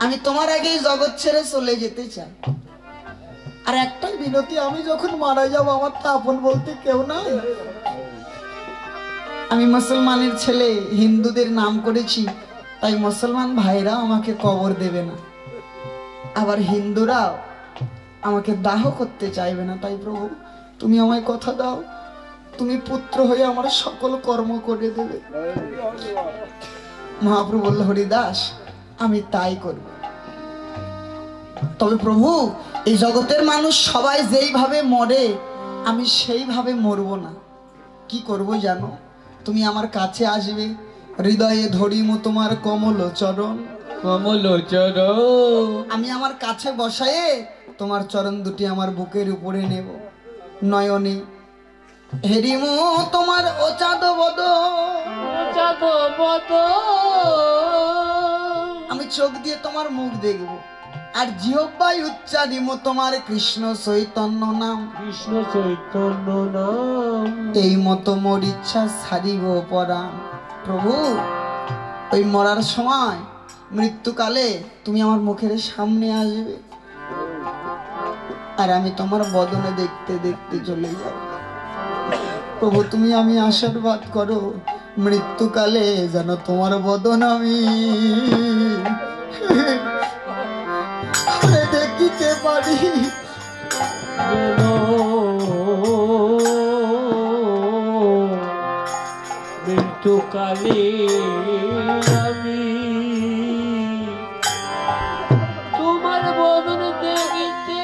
আমি তোমার আগেই জগৎ ছেড়ে চলে যেতে চাই। আর একটাই বিনতি, আমি যখন মারা যাব আমার তো আপন বলতে কেউ নাই। আমি মুসলমানের ছেলে, হিন্দুদের নাম করেছি, তাই মুসলমান ভাইরা আমাকে কবর দেবে না, আবার হিন্দুরাও আমাকে দাহ করতে চাইবে না। তাই প্রভু তুমি আমায় কথা দাও, তুমি পুত্র হয়ে আমার সকল কর্ম করে দেবে। মহাপ্রভু বলল, হরিদাস আমি তাই করব। তবে প্রভু এই জগতের মানুষ সবাই যেইভাবে মরে আমি সেইভাবে মরবো না। কি করব জানো? তুমি আমার কাছে আসবে, হৃদয়ে ধরিম তোমার কমল চরণ, কমল চরণ। আমি আমার কাছে বসায়ে তোমার চরণ দুটি আমার বুকের উপরে নেব। নয়নে হেরিম তোমার ওচাঁদ বদন, আমি চোখ দিয়ে তোমার মুখ দেখব। আর জিহ্বায় উচ্চারিম তোমার কৃষ্ণ চৈতন্য নাম, কৃষ্ণ চৈতন্য নাম। এই মতো মোর ইচ্ছা ছাড়িব পরাণ। প্রভু ওই মরার সময় মৃত্যুকালে তুমি আমার মুখের সামনে আসবে, আর আমি তোমার বদনে দেখতে দেখতে চলে যাব। প্রভু তুমি আমি আশীর্বাদ করো, মৃত্যুকালে যেন তোমার বদন আমি দেখিতে পারি। মৃত্যুকালে আমি তোমার বদন দেখিতে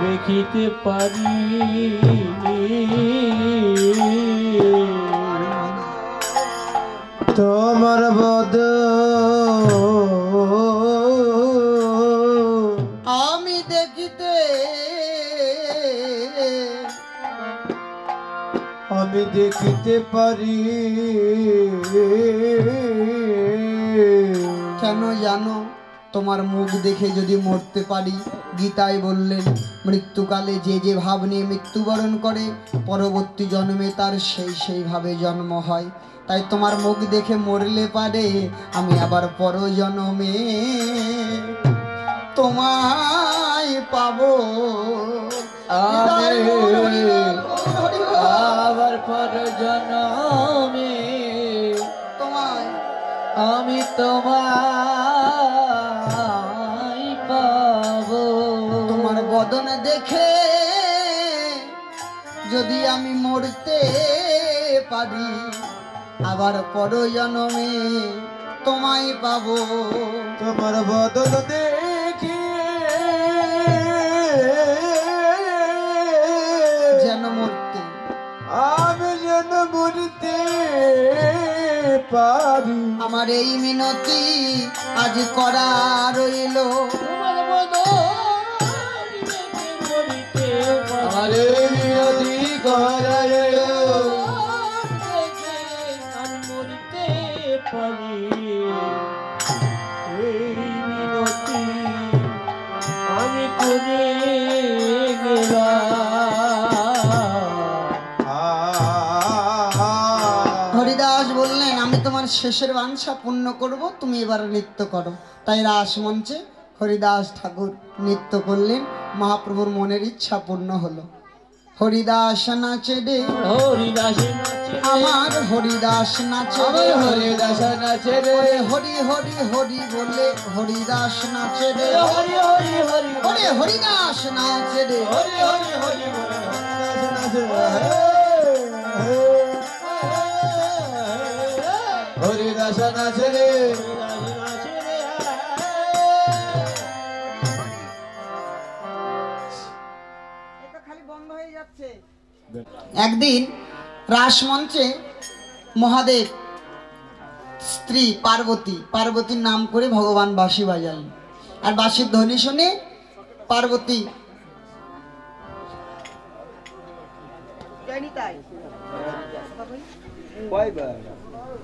দেখিতে পারি। তোমার বদ আমি দেখিতে পারি। কেন জানো? তোমার মুখ দেখে যদি মরতে পারি, গীতায় বললেন মৃত্যুকালে যে যে ভাব নিয়ে মৃত্যুবরণ করে পরবর্তী জন্মে তার সেইভাবে জন্ম হয়। তাই তোমার মুখ দেখে মরলে পারে আমি আবার পরজন্মে তোমায় পাবো। আবার পরজন্মে তোমায় আমি তোমায় পাবো। তোমার বদন দেখে যদি আমি মরতে পারি আবার পরজন্মে তোমায় পাবো। তোমার বদন দেখে যেন মরতে আমি যেন মরতে পারি। আমার এই মিনতি আজ করা রইল, তোমার বদন দেখে আমার এই মিনতি করা রইল। আমি মরতে পারি। এই মিনতি আমি করে হরিদাস বললেন আমি তোমার শেষের বাঞ্ছা পূর্ণ করব, তুমি এবার নৃত্য করো। তাই রাস মঞ্চে হরিদাস ঠাকুর নৃত্য করলেন, মহাপ্রভুর মনের ইচ্ছা পূর্ণ হলো। হরিদাস নাচে রে, হরিদাস আমার হরিদাস নাচে রে, হরিদাস নাচে রে, হরি হরি হরি বলে হরিদাস নাচে রে, হরি হরি হরি ওরে হরিদাস নাচে রে, হরি হরি হরি হরিদাস নাচে রে। একদিন রাসমঞ্চে মহাদেব স্ত্রী পার্বতীর নাম করে ভগবান বাঁশি বাজালেন, আর বাঁশির ধ্বনি শুনে পার্বতী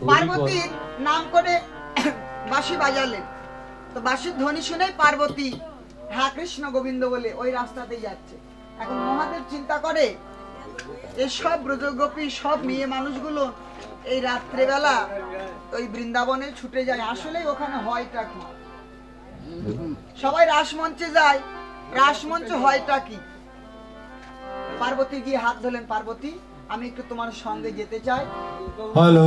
পার্বতীর নাম করে বাঁশি বাজালেন। তো বাঁশির ধ্বনি শুনে পার্বতী হ্যাঁ কৃষ্ণ গোবিন্দ বলে ওই রাস্তাতেই যাচ্ছে। এখন মহাদেব চিন্তা করে এই সব ব্রজগোপী সব মেয়ে মানুষগুলো এই রাত্রেবেলা ওই বৃন্দাবনে ছুটে যায়। আসলে ওখানে হয়টা কি? সবাই রাসমঞ্চে যায়, রাসমঞ্চে হয়টা কি? পার্বতী গিয়ে হাত ধরলেন, পার্বতী আমি একটু তোমার সঙ্গে যেতে চাই। হ্যালো,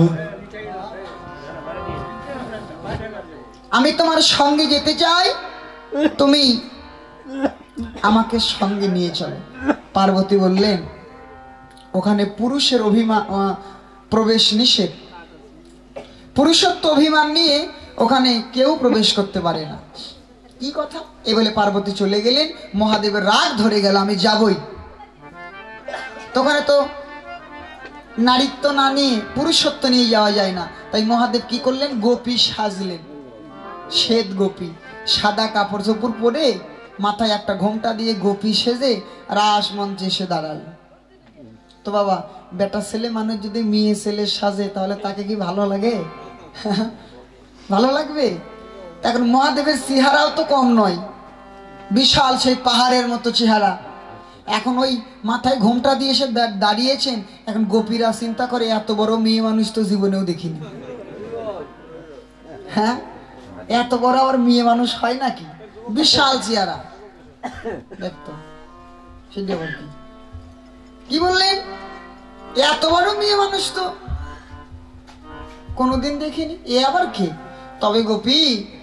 আমি তোমার সঙ্গে যেতে চাই, তুমি আমাকে সঙ্গে নিয়ে চলো। পার্বতী বললেন, ওখানে পুরুষের প্রবেশ নিষেধ, পুরুষত্ব অভিমান নিয়ে ওখানে কেউ প্রবেশ করতে পারে না। কি কথা? এ বলে পার্বতী চলে গেলেন। মহাদেবের রাগ ধরে গেল, আমি যাবই। ওখানে তো নারীত্ব না নিয়ে পুরুষত্ব নিয়ে যাওয়া যায় না। তাই মহাদেব কি করলেন? গোপী সাজলেন, শ্বেত গোপী, সাদা কাপড় চোপড় পরে মাথায় একটা ঘোমটা দিয়ে গোপী সেজে রাস মঞ্চে এসে দাঁড়ালেন। তো বাবা, বেটা ছেলে মানুষ যদি মেয়ে ছেলে সাজে তাহলে তাকে কি ভালো লাগে? ভালো লাগবে? এখন মহাদেবের চেহারাও তো কম নয়, বিশাল সেই পাহাড়ের মতো চেহারা। এখন ওই মাথায় ঘোমটা দিয়ে এসে দাঁড়িয়েছেন। এখন গোপীরা চিন্তা করে, এত বড় মেয়ে মানুষ তো জীবনেও দেখিনি। হ্যাঁ, এত বড় আবার মেয়ে মানুষ হয় নাকি? বিশাল চেহারা দেখতো। সেটা বল কি বললেন? এত বড় মেয়ে মানুষ তো কোনোদিন দেখিনি, এ আবার কে? তবে গোপী,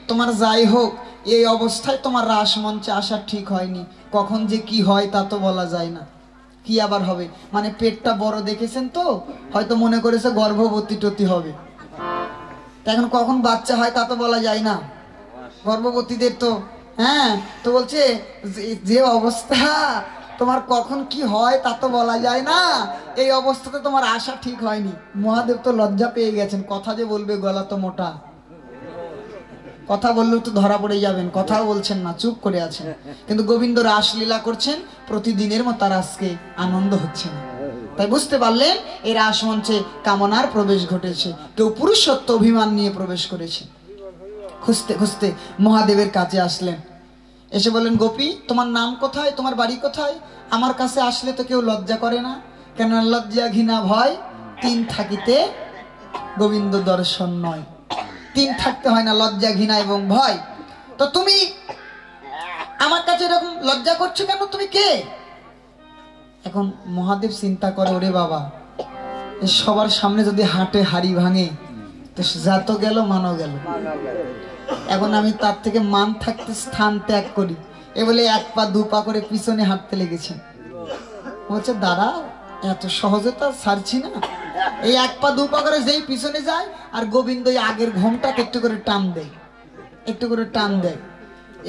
তোমার যাই হোক, এই অবস্থায় তোমার রাসমঞ্চে আসা ঠিক হয়নি। কখন যে কি হয় তা তো বলা যায় না। কি আবার হবে? মানে পেটটা বড় দেখেছেন তো, হয়তো মনে করেছে গর্ভবতী টতি হবে। এখন কখন বাচ্চা হয় তা তো বলা যায় না। গর্ভবতীদের তো হ্যাঁ, তো বলছে যে অবস্থা তোমার কখন কি হয় তা তো বলা যায় না, এই অবস্থাতে তোমার আশা ঠিক হয়নি। মহাদেব তো লজ্জা পেয়ে গেছেন, কথা যে বলবে, গলা তো মোটা, কথা বললেও তো ধরা পড়ে যাবেন। কথাও বলছেন না, চুপ করে আছেন। কিন্তু গোবিন্দ রাসলীলা করছেন প্রতিদিনের মতো, আর আজকে আনন্দ হচ্ছে না। তাই বুঝতে পারলেন এই রাসমঞ্চে কামনার প্রবেশ ঘটেছে, কেউ পুরুষত্ব অভিমান নিয়ে প্রবেশ করেছে। খুঁজতে খুঁজতে মহাদেবের কাছে আসলেন, এসে বললেন, গোপী তোমার নাম কোথায়, তোমার বাড়ি কোথায়? আমার কাছে আসলে তো কেউ লজ্জা করে না, কেন? লজ্জা ঘৃণা ভয় তিন থাকিতে গোবিন্দ দর্শন নয়। তিন থাকতে হয় না, লজ্জা ঘৃণা এবং ভয়। তো তুমি আমার কাছে এরকম লজ্জা করছো কেন? তুমি কে? এখন মহাদেব চিন্তা করে, ওরে বাবা, সবার সামনে যদি হাটে হাড়ি ভাঙে তো জাত গেল, মানও গেল। এখন আমি তার থেকে মান থাকতে স্থান ত্যাগ করি। এ বলে এক পা দু পা করে পিছনে হাঁটতে লেগেছে। বলছে, দাঁড়া, এত সহজে তো ছাড়ছি না। এই এক পা দু পা করে যেই পিছনে যায়, আর গোবিন্দ আগের ঘোমটাকে একটু করে টান দেয়, একটু করে টান দেয়,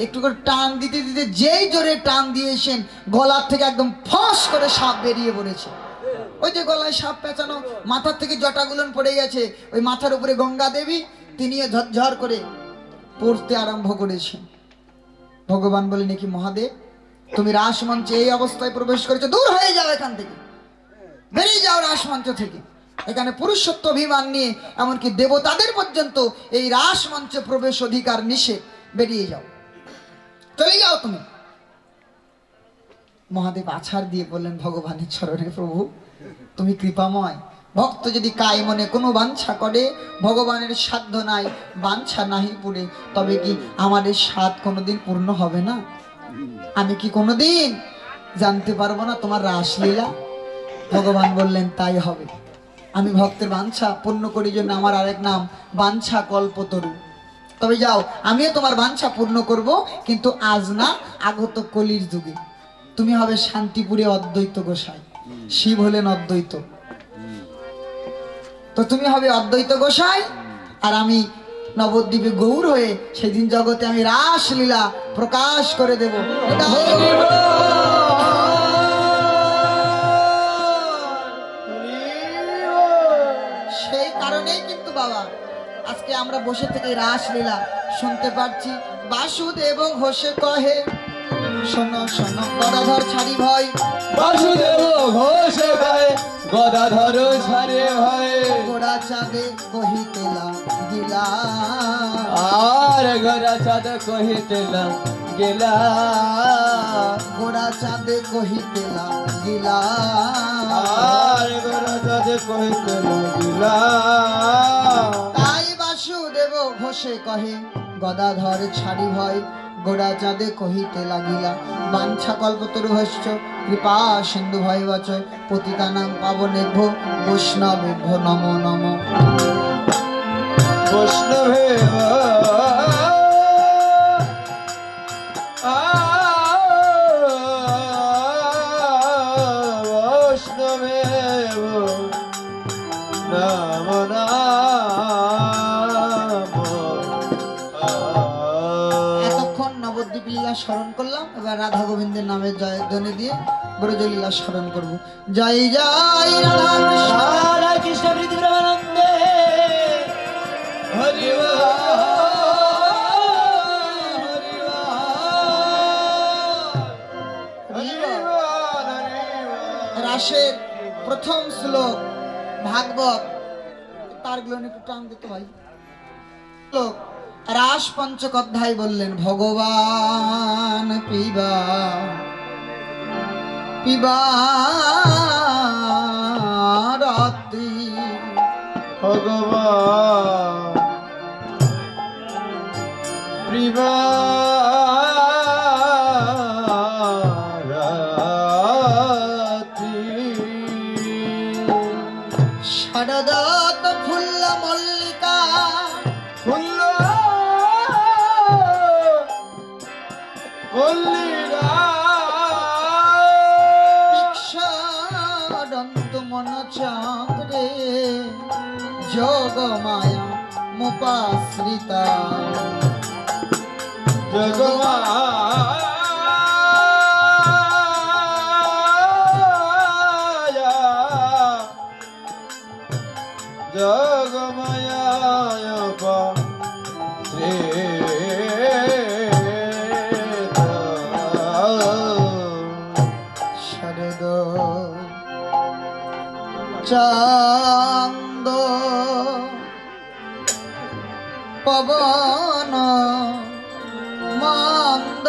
একটু করে টান দিতে দিতে যেই জোরে টান দিয়েছেন, গলার থেকে একদম ফস করে সাপ বেরিয়ে পড়েছে। ওই যে গলায় সাপ পেঁচানো, মাথার থেকে জটাগুলো পড়ে গেছে। ওই মাথার উপরে গঙ্গা দেবী, তিনিও ঝরঝর করে পড়তে আরম্ভ করেছেন। ভগবান বলে, নাকি মহাদেব, তুমি রাসমঞ্চে এই অবস্থায় প্রবেশ করেছো, দূর হয়ে যাও এখান থেকে, বেরিয়ে যাও রাসমঞ্চ থেকে। এখানে পুরুষত্ব অভিমান নিয়ে এমনকি দেবতাদের পর্যন্ত এই রাসমঞ্চে প্রবেশ অধিকার নিষেধ, বেরিয়ে যাও, চলে যাও তুমি। মহাদেব আছাড় দিয়ে বললেন ভগবানের চরণে, প্রভু তুমি কৃপাময়, ভক্ত যদি কায় মনে কোনো বাঞ্ছা করে, ভগবানের সাধ্য নাই বাঞ্ছা নাহি পুরে, তবে কি আমাদের স্বাদ কোনোদিন পূর্ণ হবে না? আমি কি কোনোদিন জানতে পারবো না তোমার রাসলীলা? ভগবান বললেন, তাই হবে। আমি ভক্তের বাঞ্ছা পূর্ণ করি জন্য আমার আরেক নাম বাঞ্ছা কল্পতরু। তবে যাও, আমিও তোমার বাঞ্ছা পূর্ণ করব, কিন্তু আজ না, আগত কলির যুগে। তুমি হবে শান্তিপুরে অদ্বৈত গোসাই, শিব হলেন অদ্বৈত, তো তুমি হবে অদ্বৈত গোসাই, আর আমি নবদ্বীপে গৌর হয়ে সেদিন জগতে আমি রাসলীলা প্রকাশ করে দেব। সেই কারণেই কিন্তু বাবা আজকে আমরা বসে থেকে রাসলীলা শুনতে পাচ্ছি। বাসুদেব ঘোষে কহে শোনো শোনো গদাধর ছাড়ি ভয় বাসুদেব ঘোষ গায়ে গদাধর ছাড়ে ভয় গোড়া চাঁদে কহিতে লাগিলা আর গোরা চাঁদ কহিতে গেলা গোড়া চাঁদে কহিতে লাগিলা আর গোরা চাঁদ কহিতে গেলা তাই বাসুদেব ঘোষে কহে গদাধর ছাড়ি ভয় গোড়া চাঁদে কহিতে লাগিলা বাঞ্ছা কল্পতরুভশ্চ কৃপা সিন্ধু ভয় বচ পতিতানাং পাবনেভ্যো বৈষ্ণবেভ্যো নমো নমো বৈষ্ণবে বৈষ্ণবে নাম এতক্ষণ নবদ্বীপ লীলা স্মরণ করলাম, এবার রাধা গোবিন্দের নামের জয়ধ্বনি দিয়ে ব্রজ লীলা স্মরণ করবো। জয় জয় রাধা কৃষ্ণ রাধা কৃষ্ণ প্রীতি প্রেমানন্দে হরি রাসের প্রথম শ্লোক ভাগবত, তার গুলো একটু টান দিতে ভাই। শ্লোক রাস পঞ্চক অধ্যায় বললেন ভগবান পিবা পিবা রাত্রি ভগবান প্রিবা শরদত ফুল্ল মল্লিকা ফুল্ল মল্লিকা দন্ত মন চক্রে যোগ মায়া মুপাশ্রিতা জগমায়া জগমায়া শরদ চান্দ পবন মন্দ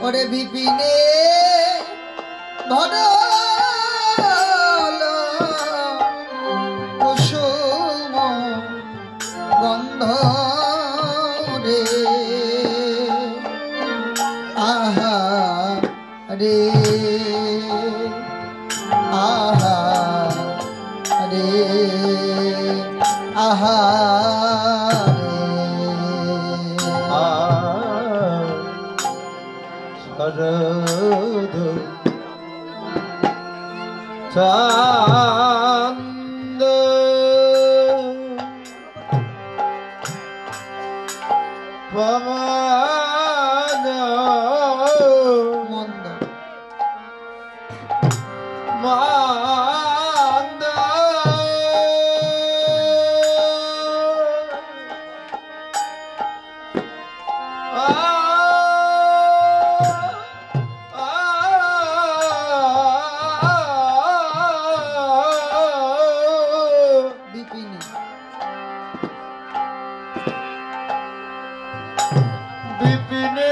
ওরে বিপিনে ধরল কুসুম গন্ধ রে আহা রে আহা রে আহা শরদ চান্দ পবন মন্দ মন্দ বিপিনে বিপিনে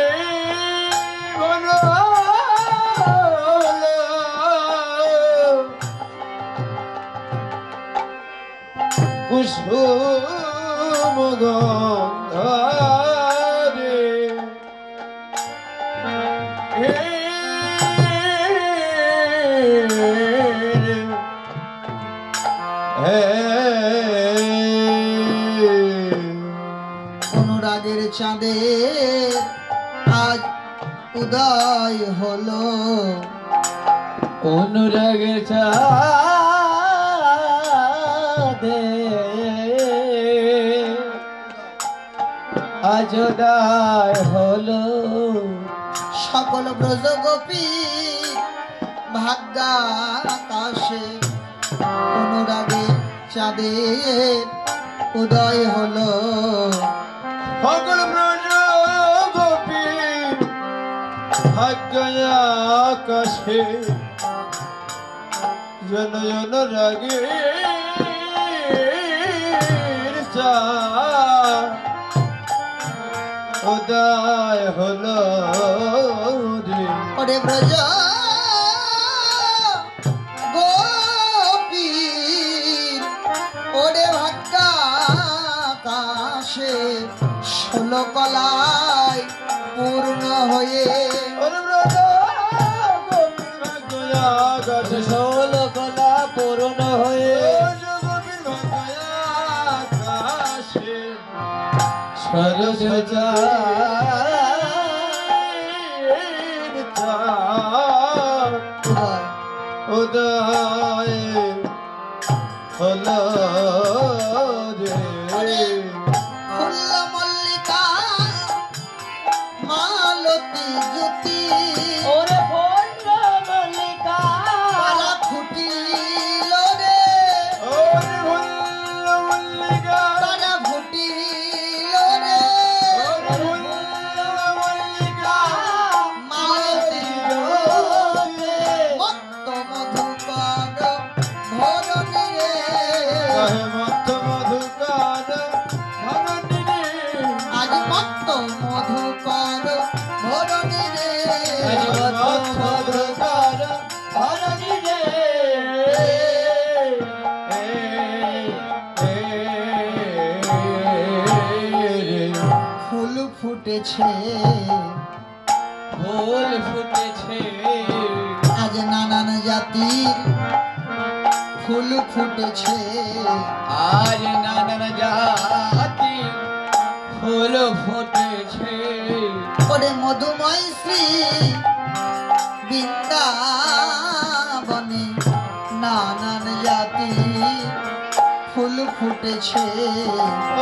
কুসুম গন্ধরে অনুরাগের চাঁদে আজ উদয় হলো অনুরাগের চাঁদে আজ উদয় হলো সকল ব্রজ গোপী ভাগ্যাকাশে অনুরাগে চাঁদের উদয় হলো। সকল ব্রজ গোপী ভাগ্য আকাশে জন জন রাগে উদয় হলো রে। ওরে ব্রজ গোপী ওরে ভাগ্যা আকাশে 16 কলায় পূর্ণ হয়ে ওরে ব্রজ গোপী ভাগ্য আকাশে 16 কলা পূর্ণ হয়ে গোপীর ভাগ্য আকাশে সরসজা উদয় হলো রে। ফুল্ল মল্লিকা মালতী জ্যোতি ওরে ফুল মল্লিকা পালা ফুটিল রে ওরে ফুল মল্লিকা পালা ফুটিল রে ফুল মল্লিকা মালতী জ্যোতি মত্ত মধুকর ধরণী রে কহে মত মধুকার ধরণী রে। আজ মত্ত মধুকর ধরণী রে মত মধুকার ধরণী রে। ফুল ফুটেছে ফুল ফুটেছে আজ নানান জাতির ফুল ফুটেছে আজ নানান জাতি ফুল ফুটেছে ওরে মধুময় শ্রী বৃন্দাবনে নানান জাতি ফুল ফুটেছে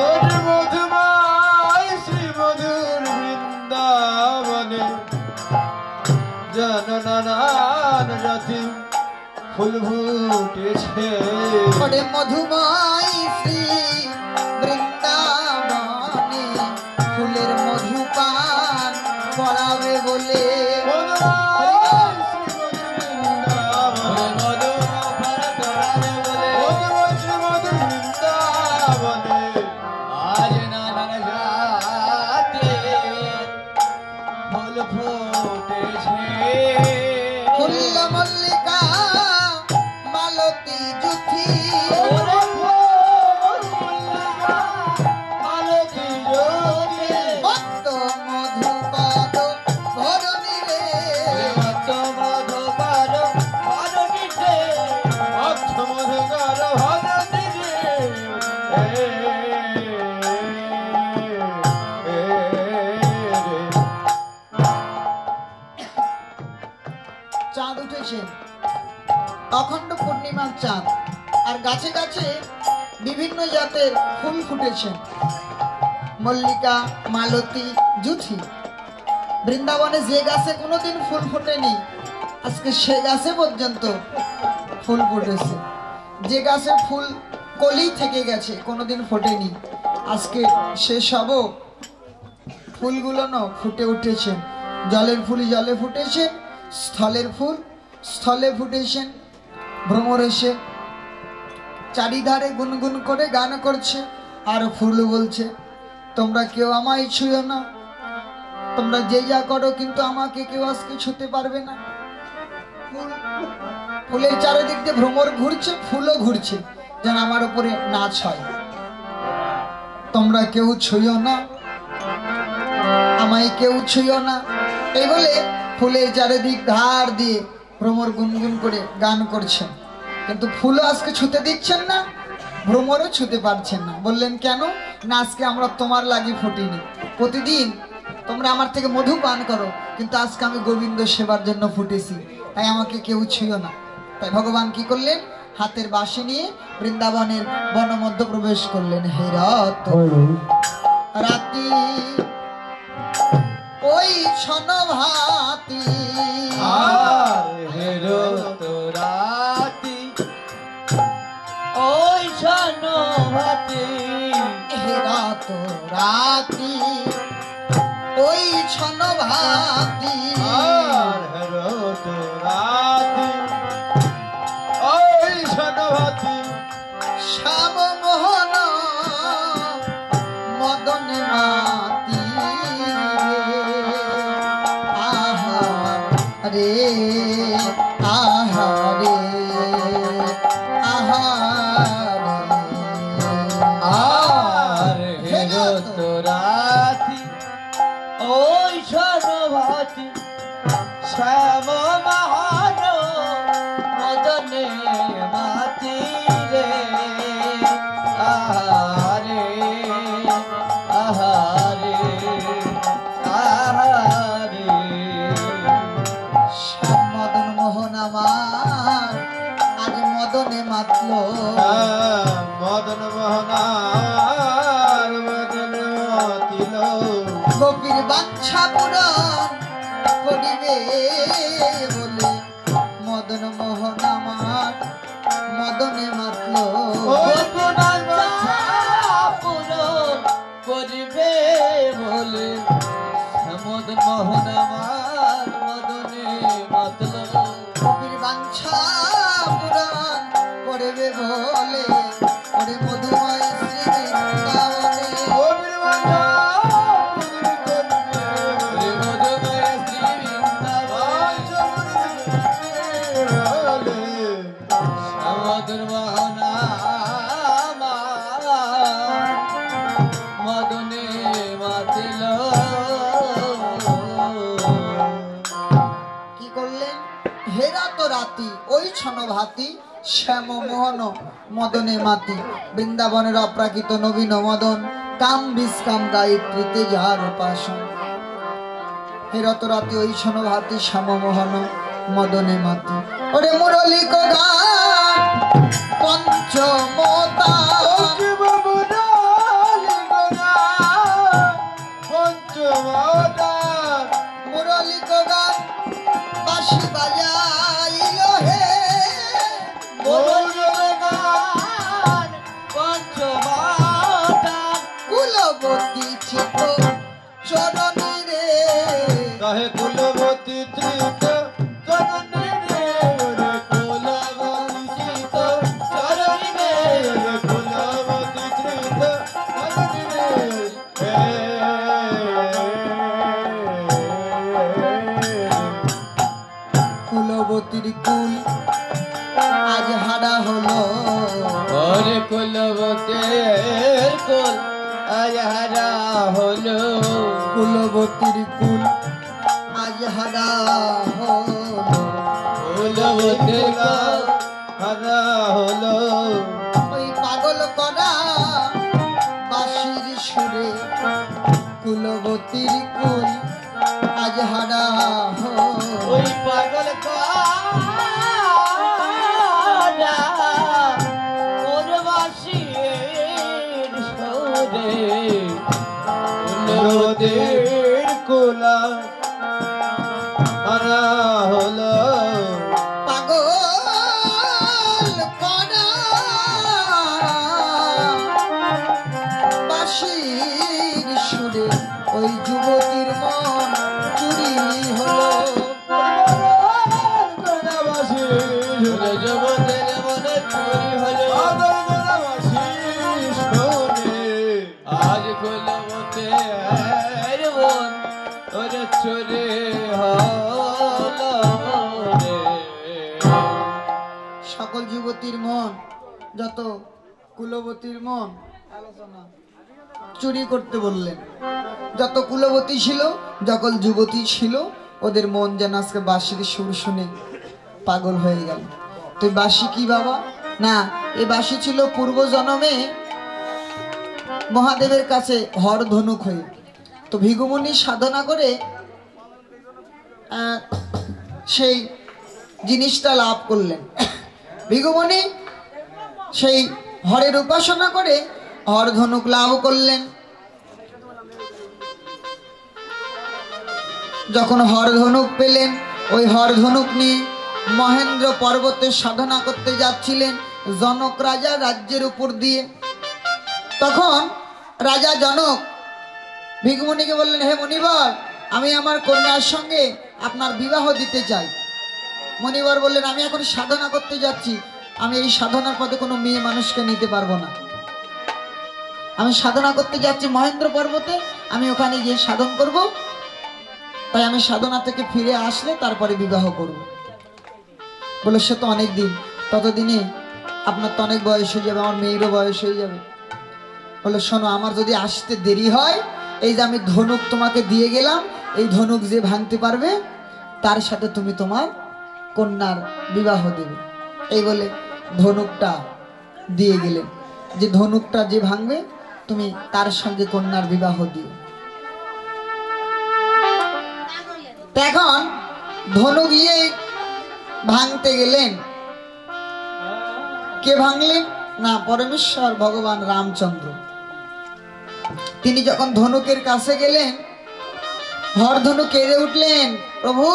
ওরে মধুময় শ্রী মধুর বৃন্দাবনে জন নানান জাতি ফুল ফুটেছে। ওরে মধুময় শ্রী বৃন্দাবনে ফুলের মধুপান করাবে বলে মধুময় শ্রী মধুর বৃন্দাবনে মধুমফল করাবে বলে মধুময় শ্রী মধুর বৃন্দাবনে আজ নানান জাতি ফুল ফুটেছে ফুল্ল মল্লিকা মালতী জ্যোতি ওরে ফুল মল্লিকা মালতী জ্যোতি মত্ত মধুকর ধরণী রে মত মধুকর ধরণীতে মত মধুকার ধরণী রে। চাঁদ উঠেছে অখণ্ড পূর্ণিমার চাঁদ আর গাছে গাছে বিভিন্ন জাতের ফুল ফুটেছে মল্লিকা মালতী জুথি বৃন্দাবনে যে গাছে কোনোদিন ফুল ফোটেনি আজকে সে গাছে পর্যন্ত ফুল ফুটেছে যে গাছে ফুল কলি থেকে গেছে কোনোদিন ফোটেনি আজকে সে সবও ফুলগুলো না ফুটে উঠেছে জলের ফুল জলে ফুটেছে স্থলের ফুল স্থলে ফুটেছেন ভ্রমর এসে চারিধারে গুনগুন করে গান করছে আর ফুল বলছে তোমরা কেউ আমায় ছুঁয়ো না তোমরা যে যা করো কিন্তু আমাকে কেউ আজকে ছুঁতে পারবে না ফুলের চারিদিক দিয়ে ভ্রমর ঘুরছে ফুলও ঘুরছে যেন আমার উপরে নাচ হয় তোমরা কেউ ছুঁয়ো না আমায় কেউ ছুঁয়ো না এই বলে ফুলের চারিদিক ধার দিয়ে ভ্রমর গুনগুন করে গান করছেন কিন্তু ফুলও আজকে ছুঁতে দিচ্ছেন না ভ্রমরও ছুঁতে পারছেন না বললেন কেন না আজকে আমরা তোমার লাগি ফুটিনি প্রতিদিন তোমরা আমার থেকে মধু পান করো কিন্তু আজকে আমি গোবিন্দ সেবার জন্য ফুটেছি তাই আমাকে কেউ ছুঁয়ো না তাই ভগবান কি করলেন হাতের বাঁশি নিয়ে বৃন্দাবনের বনমধ্য প্রবেশ করলেন হে রাত রাতি ওই ছন ভাতি আর হেরো তো রাতি ওই ছন ভাতি ওই ছন ভাতি আর হেরো তো রাতি ওই সনভাতি শ্যাম মোহন মদন মাতি আহা রে আহা রে আহা আর হেরো তো রাতি ওই সনভাতি শ্যাম মহান মদনে মাতি রে আহারে আহারে আহারে শ্যাম মদন মোহন আমার আজ মদনে মাতলো মদন মোহনার মদন মাতিল গোপীর বাচ্চা পূরণ করিবে বলে মদন মোহন আমার মদনে মাতলো ওই পুনর্বাসা পূরণ করিবে বলে মদন মোহন আমার মদনে মাতল গোপীর বাঞ্ছা পূরণ করবে বলে ওরে মধুময় শ্রী বৃন্দাবনে গোবির বাঞ্ছা রে মধুময় শ্রী বৃন্দাবন মদন মোহন আমার মদনে মাতিল কি করলেন হেরা তো রাতি ওই ছন ভাতি শ্যাম মোহন মদনে মাতি বৃন্দাবনের অপ্রাকৃত নবীন মদন কাম বিস্কাম গায়ত্রীতে যাহার উপাসন হেরা তো রাতি ওই ছন ভাতি শ্যাম মোহন মদনে মাতি ওরে মুরলিক গান পঞ্চমতা মুরলিক গান বাঁশি বাজাইল হে কুলবতী চিত চরণী রে কাহে কুলবতী তৃত জননী রে রে কুলবতী চিত চরণী রে রে কুলবতী তৃত জননী রে কুলবতীর কুল আজ হারা হলো ওরে কুলবতীর কুল আজ হারা হলো কুলবতীর কুল আজ হারা হলো কুলবতীর কুল হারা হলো ওই পাগল করা বাঁশির সুরে কুলবতীর কুল আজ হারা হলো ওই পাগল কারা ওর বাঁশির সুরে কুলবতীর কুলা হারা হলো পাগল করা বাঁশির সুরে ওই যুবতীর মন চুরি হলো যুবতের মনে চুরি হলো আজ কুলবতীর মন ওর চুরি হলো রে। সকল যুবতীর মন যত কুলবতীর মন আলোচনা চুরি করতে বললেন যত কুলবতী ছিল যখন যুবতী ছিল ওদের মন যেন আজকে বাঁশির সুর শুনে পাগল হয়ে গেল। তো বাঁশি কি বাবা না এই বাঁশি ছিল পূর্ব জন্মে মহাদেবের কাছে হর ধনুক হয়ে তো ভিগুমুনি সাধনা করে সেই জিনিসটা লাভ করলেন। ভিগুমুনি সেই হরের উপাসনা করে হর ধনুক লাভ করলেন। যখন হর ধনুক পেলেন ওই হর ধনুক নিয়ে মহেন্দ্র পর্বতে সাধনা করতে যাচ্ছিলেন জনক রাজা রাজ্যের উপর দিয়ে। তখন রাজা জনক ভিক্ষুমণিকে বললেন, হে মণিবর, আমি আমার কন্যার সঙ্গে আপনার বিবাহ দিতে চাই। মণিবর বললেন, আমি এখন সাধনা করতে যাচ্ছি, আমি এই সাধনার পথে কোনো মেয়ে মানুষকে নিতে পারবো না। আমি সাধনা করতে যাচ্ছি মহেন্দ্র পর্বতে, আমি ওখানে গিয়ে সাধন করব, তাই আমি সাধনা থেকে ফিরে আসলে তারপরে বিবাহ করব। বলে, সে তো অনেক দিন, ততদিনে আপনার তো অনেক বয়স হয়ে যাবে, আমার মেয়েরও বয়স হয়ে যাবে। বলে, শোনো, আমার যদি আসতে দেরি হয়, এই যে আমি ধনুক তোমাকে দিয়ে গেলাম, এই ধনুক যে ভাঙতে পারবে তার সাথে তুমি তোমার কন্যার বিবাহ দেবে। এই বলে ধনুকটা দিয়ে গেলেন, যে ধনুকটা যে ভাঙবে তুমি তার সঙ্গে কন্যার বিবাহ দিও। এখন ধনুক গিয়ে ভাঙতে গেলেন। কে ভাঙলেন না? পরমেশ্বর ভগবান রামচন্দ্র। তিনি যখন ধনুকের কাছে গেলেন, হরধনু কেঁদে উঠলেন, প্রভু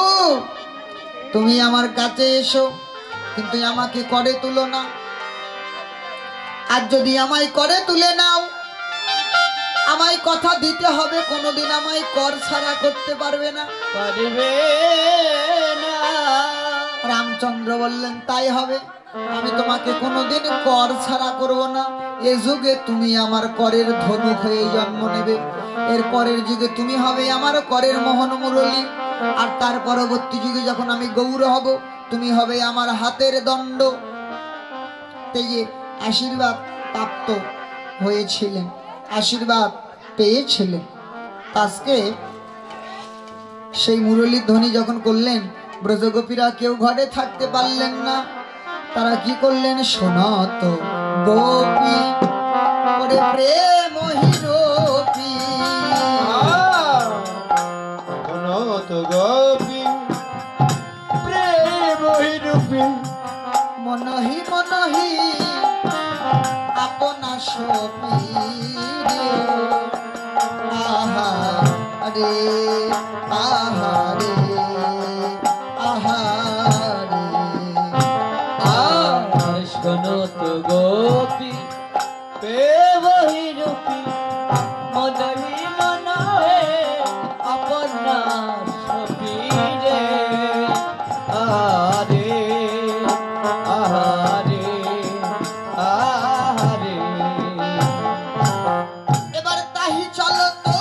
তুমি আমার কাছে এসো, কিন্তু আমাকে করে তুলো না। আর যদি আমায় করে তুলে নাও, আমায় কথা দিতে হবে কোনোদিন আমায় কর ছাড়া করতে পারবে না। পারবে না। রামচন্দ্র বললেন, তাই হবে, আমি তোমাকে কোনোদিন কর ছাড়া করব না। এ যুগে তুমি আমার করের ধনুক হয়ে জন্ম নেবে, এর পরের যুগে তুমি হবে আমার করের মোহন মুরলী, আর তার পরবর্তী যুগে যখন আমি গৌর হব, তুমি হবে আমার হাতের দণ্ড। এই আশীর্বাদ প্রাপ্ত হয়েছিলেন, আশীর্বাদ পেয়েছিলেন। আজকে সেই মুরলীর ধ্বনি যখন করলেন, ব্রজগোপীরা কেউ ঘরে থাকতে পারলেন না। তারা কি করলেন? শোনত গোপী ওরে প্রেম হিরোপী, শোনত গোপী প্রেম হিরূপী, মনহি মনহি আপনা সপী রে, আহা রে আহা রে আহা রে। শোনত গোপী প্রেম হিরূপী, মনহি মনহে আপনা সপী রে, আহারে আহারে আহারে। এবার তাহি চলো তো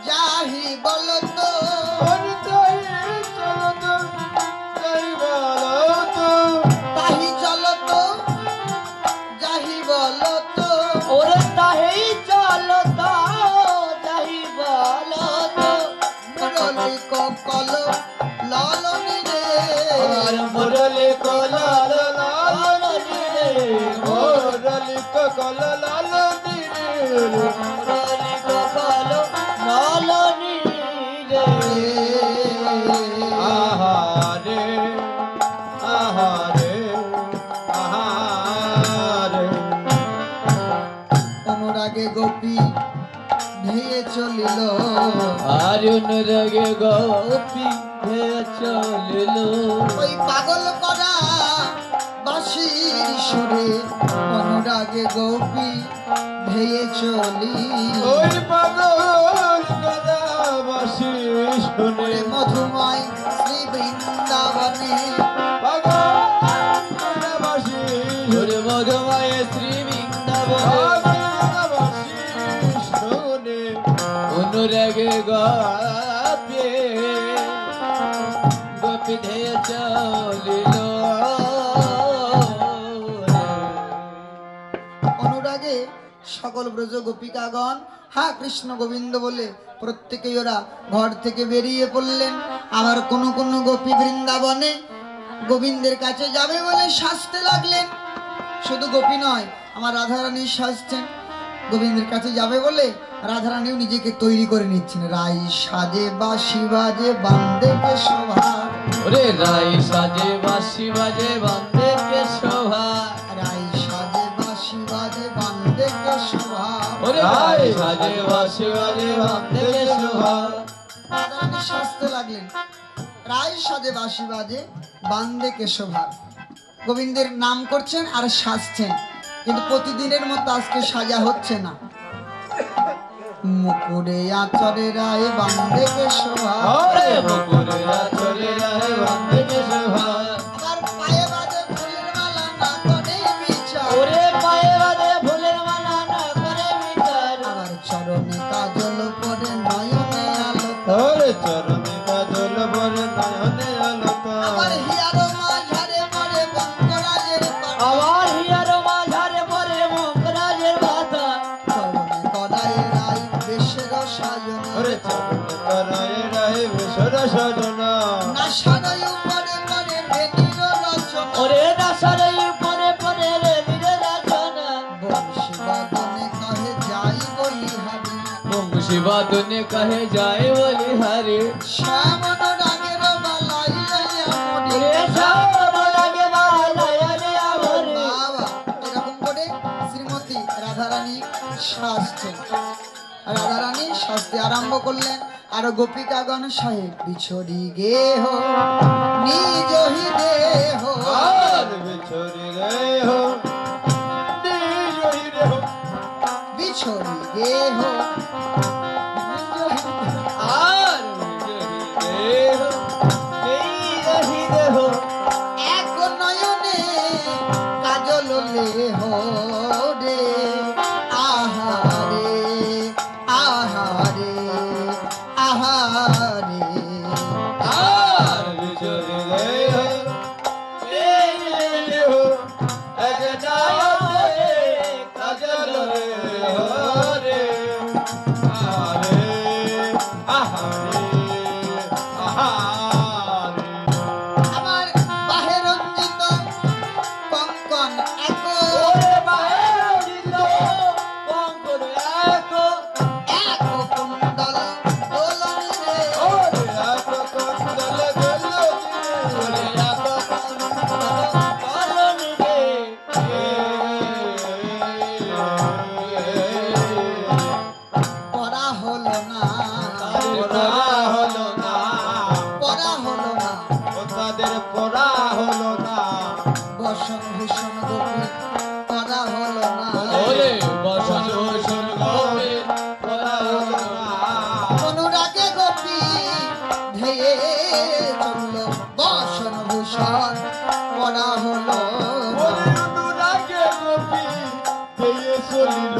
যাহি বলো তো, তাহি চলো তো যাহি বলো তো, ওরে তাহেই চলো তা যাহি বলো তো, মুরলি কল ললনি রে, আর মুরলি কলাল লালনি রে, মুরলি কলাল লালনি রে, মুরলি কপাল নলনি রে, আহারে আহারে আহারে। অনুরাগে গোপী ধেয়ে চলিল, আর অনুরাগে গোপী ধেয়ে চলিল, ওই পাগল করা বাঁশির সুরে, অনুরাগে গোপী ধেয়ে চলি, ওই পাগল করা বাঁশি শুনে, মধুময় শ্রী বৃন্দাবনে, পাগল করা বাঁশি ওরে মধুময় শ্রী বৃন্দাবনে, অনুরাগে গোপী গোপী ধেয়ে চলিল। অনুরাগে সকল ব্রজ গোপিকাগণ হা কৃষ্ণ গোবিন্দ বলে প্রত্যেকেই ওরা ঘর থেকে বেরিয়ে পড়লেন। আবার কোন কোন গোপী বৃন্দাবনে গোবিন্দের কাছে যাবে বলে সাজতে লাগলেন। শুধু গোপী নয়, আমার রাধারানী সাজছেন। গোবিন্দের কাছে যাবে বলে রাধারানীও নিজেকে তৈরি করে নিচ্ছেন। রাই সাজে বাঁশি বাজে বান্দে কে শোভা, ওরে রাই সাজে বাঁশি বাজে বান্দে কে শোভা, রাই সাজে বাঁশি বাজে বান্দে কে শোভা, ওরে রাই সাজে বাঁশি বাজে বান্দে কে শোভা। রাধারানী সাজতে লাগলেন। রাই সাজে বাঁশি বাজে বান্দে কে শোভা। গোবিন্দের নাম করছেন আর সাজছেন, কিন্তু প্রতিদিনের মতো আজকে সাজা হচ্ছে না। মুকুরে আচরে রায় বান্ধে কেশবা ওরে মুকুরে আচরে রায় বান্ধে কেশবা আবার পায়ে বাঁধে ফুলের মালা না করে বিচার ওরে পায়ে বাঁধে ফুলের মালা না করে বিচার আবার চরণে কাজল পরে নয়নে আলো ওরে চরণে কাজল পরে নয়নে আলোকা আবার হিয়ারো মাঝারে পরে বঙ্গরাজের পাতা আবার হিয়ার মাঝারে পরে মকরাজের ভাতা চরণে কদায় রায় বেশের সায়ন ওরে চরণে করায় রায় বেশর সজনা না সারাই উপরে পরে বেদির রচনা ওরে দাসারে পরে পরে রে দিরে রাজনা বংশী বাদনে কহে যাই বলি হারি বংশী বাদনে কহে যায় বলি হারে শ্যামন রাগের বালাই আমরি ওরে সব লাগে বালায়ালে আমরে বাবা এরকম করে শ্রীমতী রাধারানী শাস্ত্র রাধারানী শাস্তি আরম্ভ করলেন আর গোপিকাগণ সাহেব বিছড়ি গেহ নিজ হি দেহ আর বিছরি রে হো নিজ রে হো বিছড়ি গেহ আর দেহ এই রহি দেহ এক নয়নে কাজল লেহ রে আহারে আহারে আহারে আর বিছরি রে হো এই রে হো এক নায়কে কাজল রে হো রে আরে আহারে আহারে আমার বাহে রঞ্জিত কঙ্কন এক ওরে বাহে দিল কঙ্কর এক এক কুণ্ডল দোলন রে ওরে আত কন্দল গেল ওরে এত করণ রে পড়া হলো না পড়া হলো না পড়া হলো না তাদের পড়া হলো না বসন ভূষণ গোপী পড়া হলো না ওরে বসন ভূষণ গোপে পড়া হলো না অনুরাগে গোপী ধেয়ে চলল বসন ভূষণ পড়া হলো ওরে অনুরাগে গোপী পেয়ে চলিল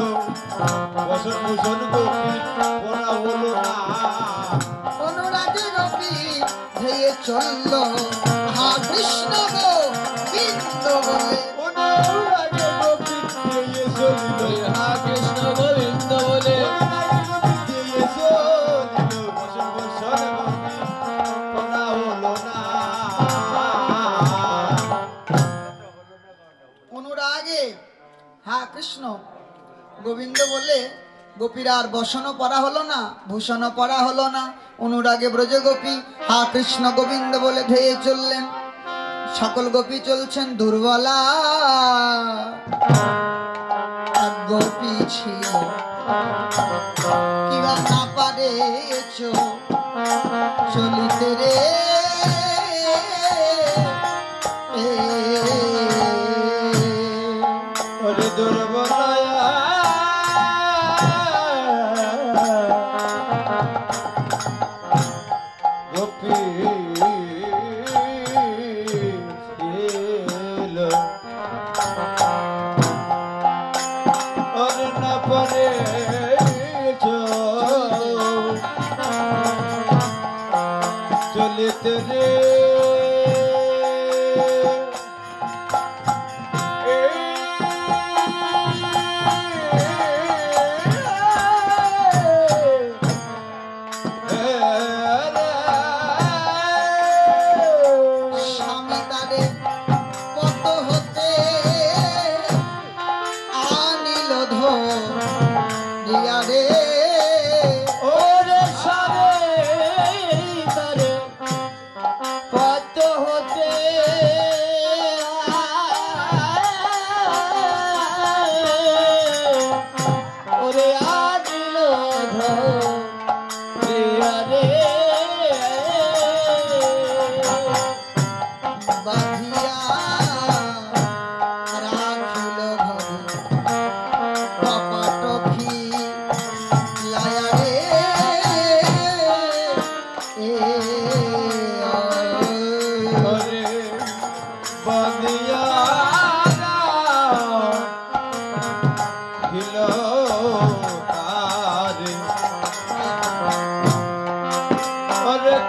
বসন ভূষণ গোপী পড়া হলো না অনুরাগে গোপী ধেয়ে চলল হা কৃষ্ণ গো বিন্দ বলে অনুরাগে গোপী পেয়ে চলিল হা কৃষ্ণ গোবিন্দ বলে অনুরাগে হা কৃষ্ণ গোবিন্দ বলে গোপীরা আর বসনও পড়া হলো না ভূষণও পড়া হলো না অনুরাগে ব্রজ গোপী হা কৃষ্ণ গোবিন্দ বলে ধেয়ে চললেন সকল গোপী চলছেন দুর্বলা এক গোপী ছিল কিবা না পারে চলিতে রে চলিতে রে স্বামী তারে পত হতে আনিল ধরিয়া রে ওরে সবে তারে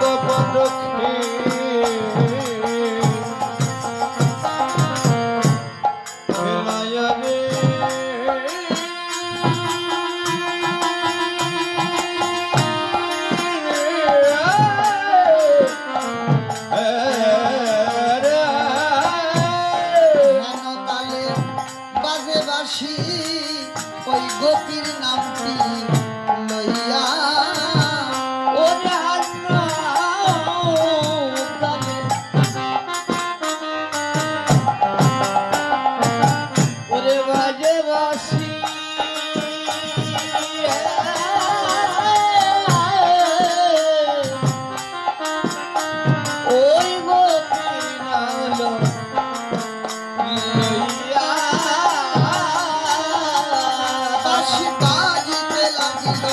গোপন রক্ষী বিনয়নে ওই গোপীর নামটি লইয়া ওরে হান্না তালে ওরে বাজে বাসি ওই গোপীর নাম লইয়া বাঁশি বাজিতে লাগিল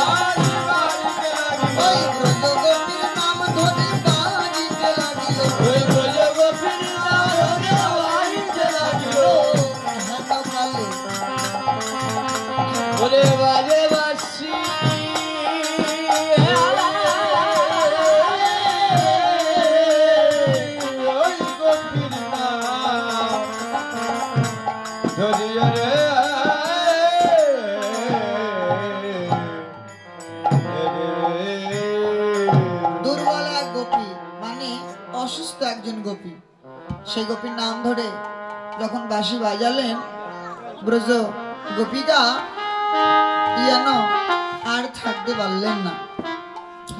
ওই ব্রজ গোপীর নাম ধরে বাজিতে লাগিল ওই ব্রজ গোপীর নাম ধরে বাজিতে লাগিল হেনকালে ওরে বাজে বাসি ওই গোপীর নাম ধরিয়া রে দুর্বল এক গোপী মানে অসুস্থ একজন গোপী সেই গোপীর নাম ধরে যখন বাঁশি বাজালেন ব্রজ গোপীরা যেন আর থাকতে পারলেন না।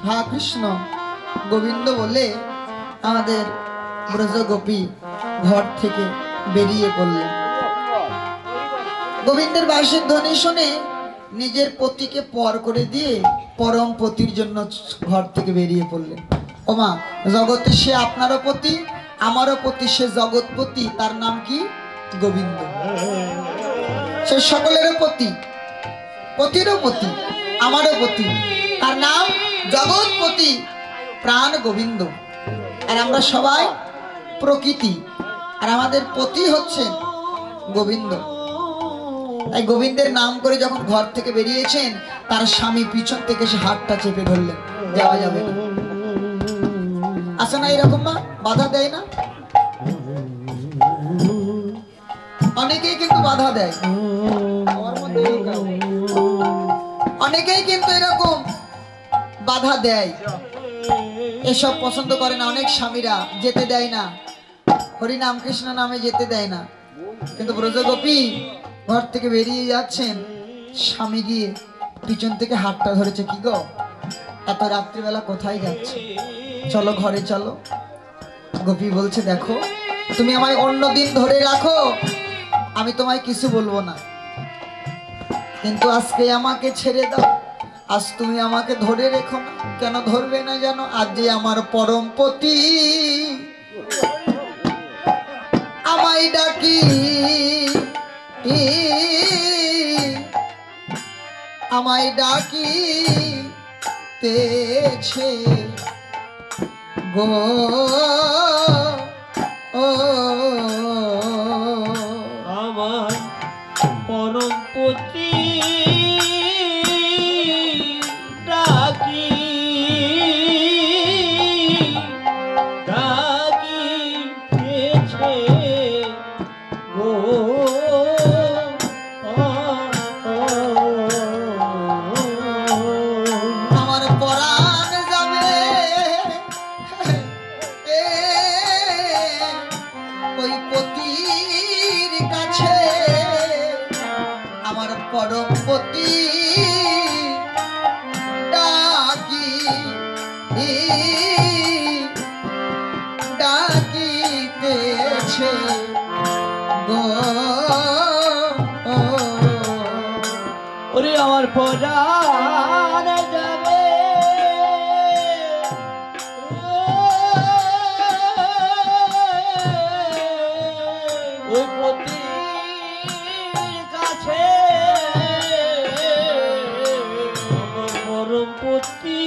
হা কৃষ্ণ গোবিন্দ বলে আমাদের ব্রজ গোপী ঘর থেকে বেরিয়ে পড়লেন। গোবিন্দের বাঁশির ধ্বনি শুনে নিজের পতিকে পর করে দিয়ে পরম পতির জন্য ঘর থেকে বেরিয়ে পড়লেন। ওমা জগতে সে আপনারও পতি, আমারও পতি, সে জগৎপতি, তার নাম কি? গোবিন্দ। সে সকলেরও পতি, পতিরও পতি, আমারও পতি, তার নাম জগৎপতি প্রাণ গোবিন্দ। আর আমরা সবাই প্রকৃতি, আর আমাদের পতি হচ্ছেন গোবিন্দ। তাই গোবিন্দের নাম করে যখন ঘর থেকে বেরিয়েছেন তার স্বামী পিছন থেকে সে হাতটা চেপে ধরলেন, যাওয়া যাবে না। আসে না এরকম মা, বাধা দেয় না? অনেকেই কিন্তু বাধা দেয়, অনেকেই কিন্তু এরকম বাধা দেয়, এসব পছন্দ করে না। অনেক স্বামীরা যেতে দেয় না, হরিনাম কৃষ্ণ নামে যেতে দেয় না। কিন্তু ব্রজগোপী ঘর থেকে বেরিয়ে যাচ্ছেন, স্বামী গিয়ে পিছন থেকে হাতটা ধরেছে, কি গো এত রাত্রিবেলা কোথায় যাচ্ছে, চলো ঘরে চলো। গোপী বলছে, দেখো তুমি আমায় অন্য দিন ধরে রাখো, আমি তোমায় কিছু বলবো না, কিন্তু আজকে আমাকে ছেড়ে দাও। আজ তুমি আমাকে ধরে রেখো না। কেন ধরবে না জানো? আজ যে আমার পরম পতি আমায় ডাকি, আমায় ডাকি তেছে গো ও আমার পরম পতি ডাকি ডাকিতেছে গো আমার পরাণ যাবে ওই পতির কাছে, আমার পরম পতি ডাকি ডাকিতেছে গো ওরে আমার পরাণ যাবে ওই পতির কাছে, আমার পরম পতি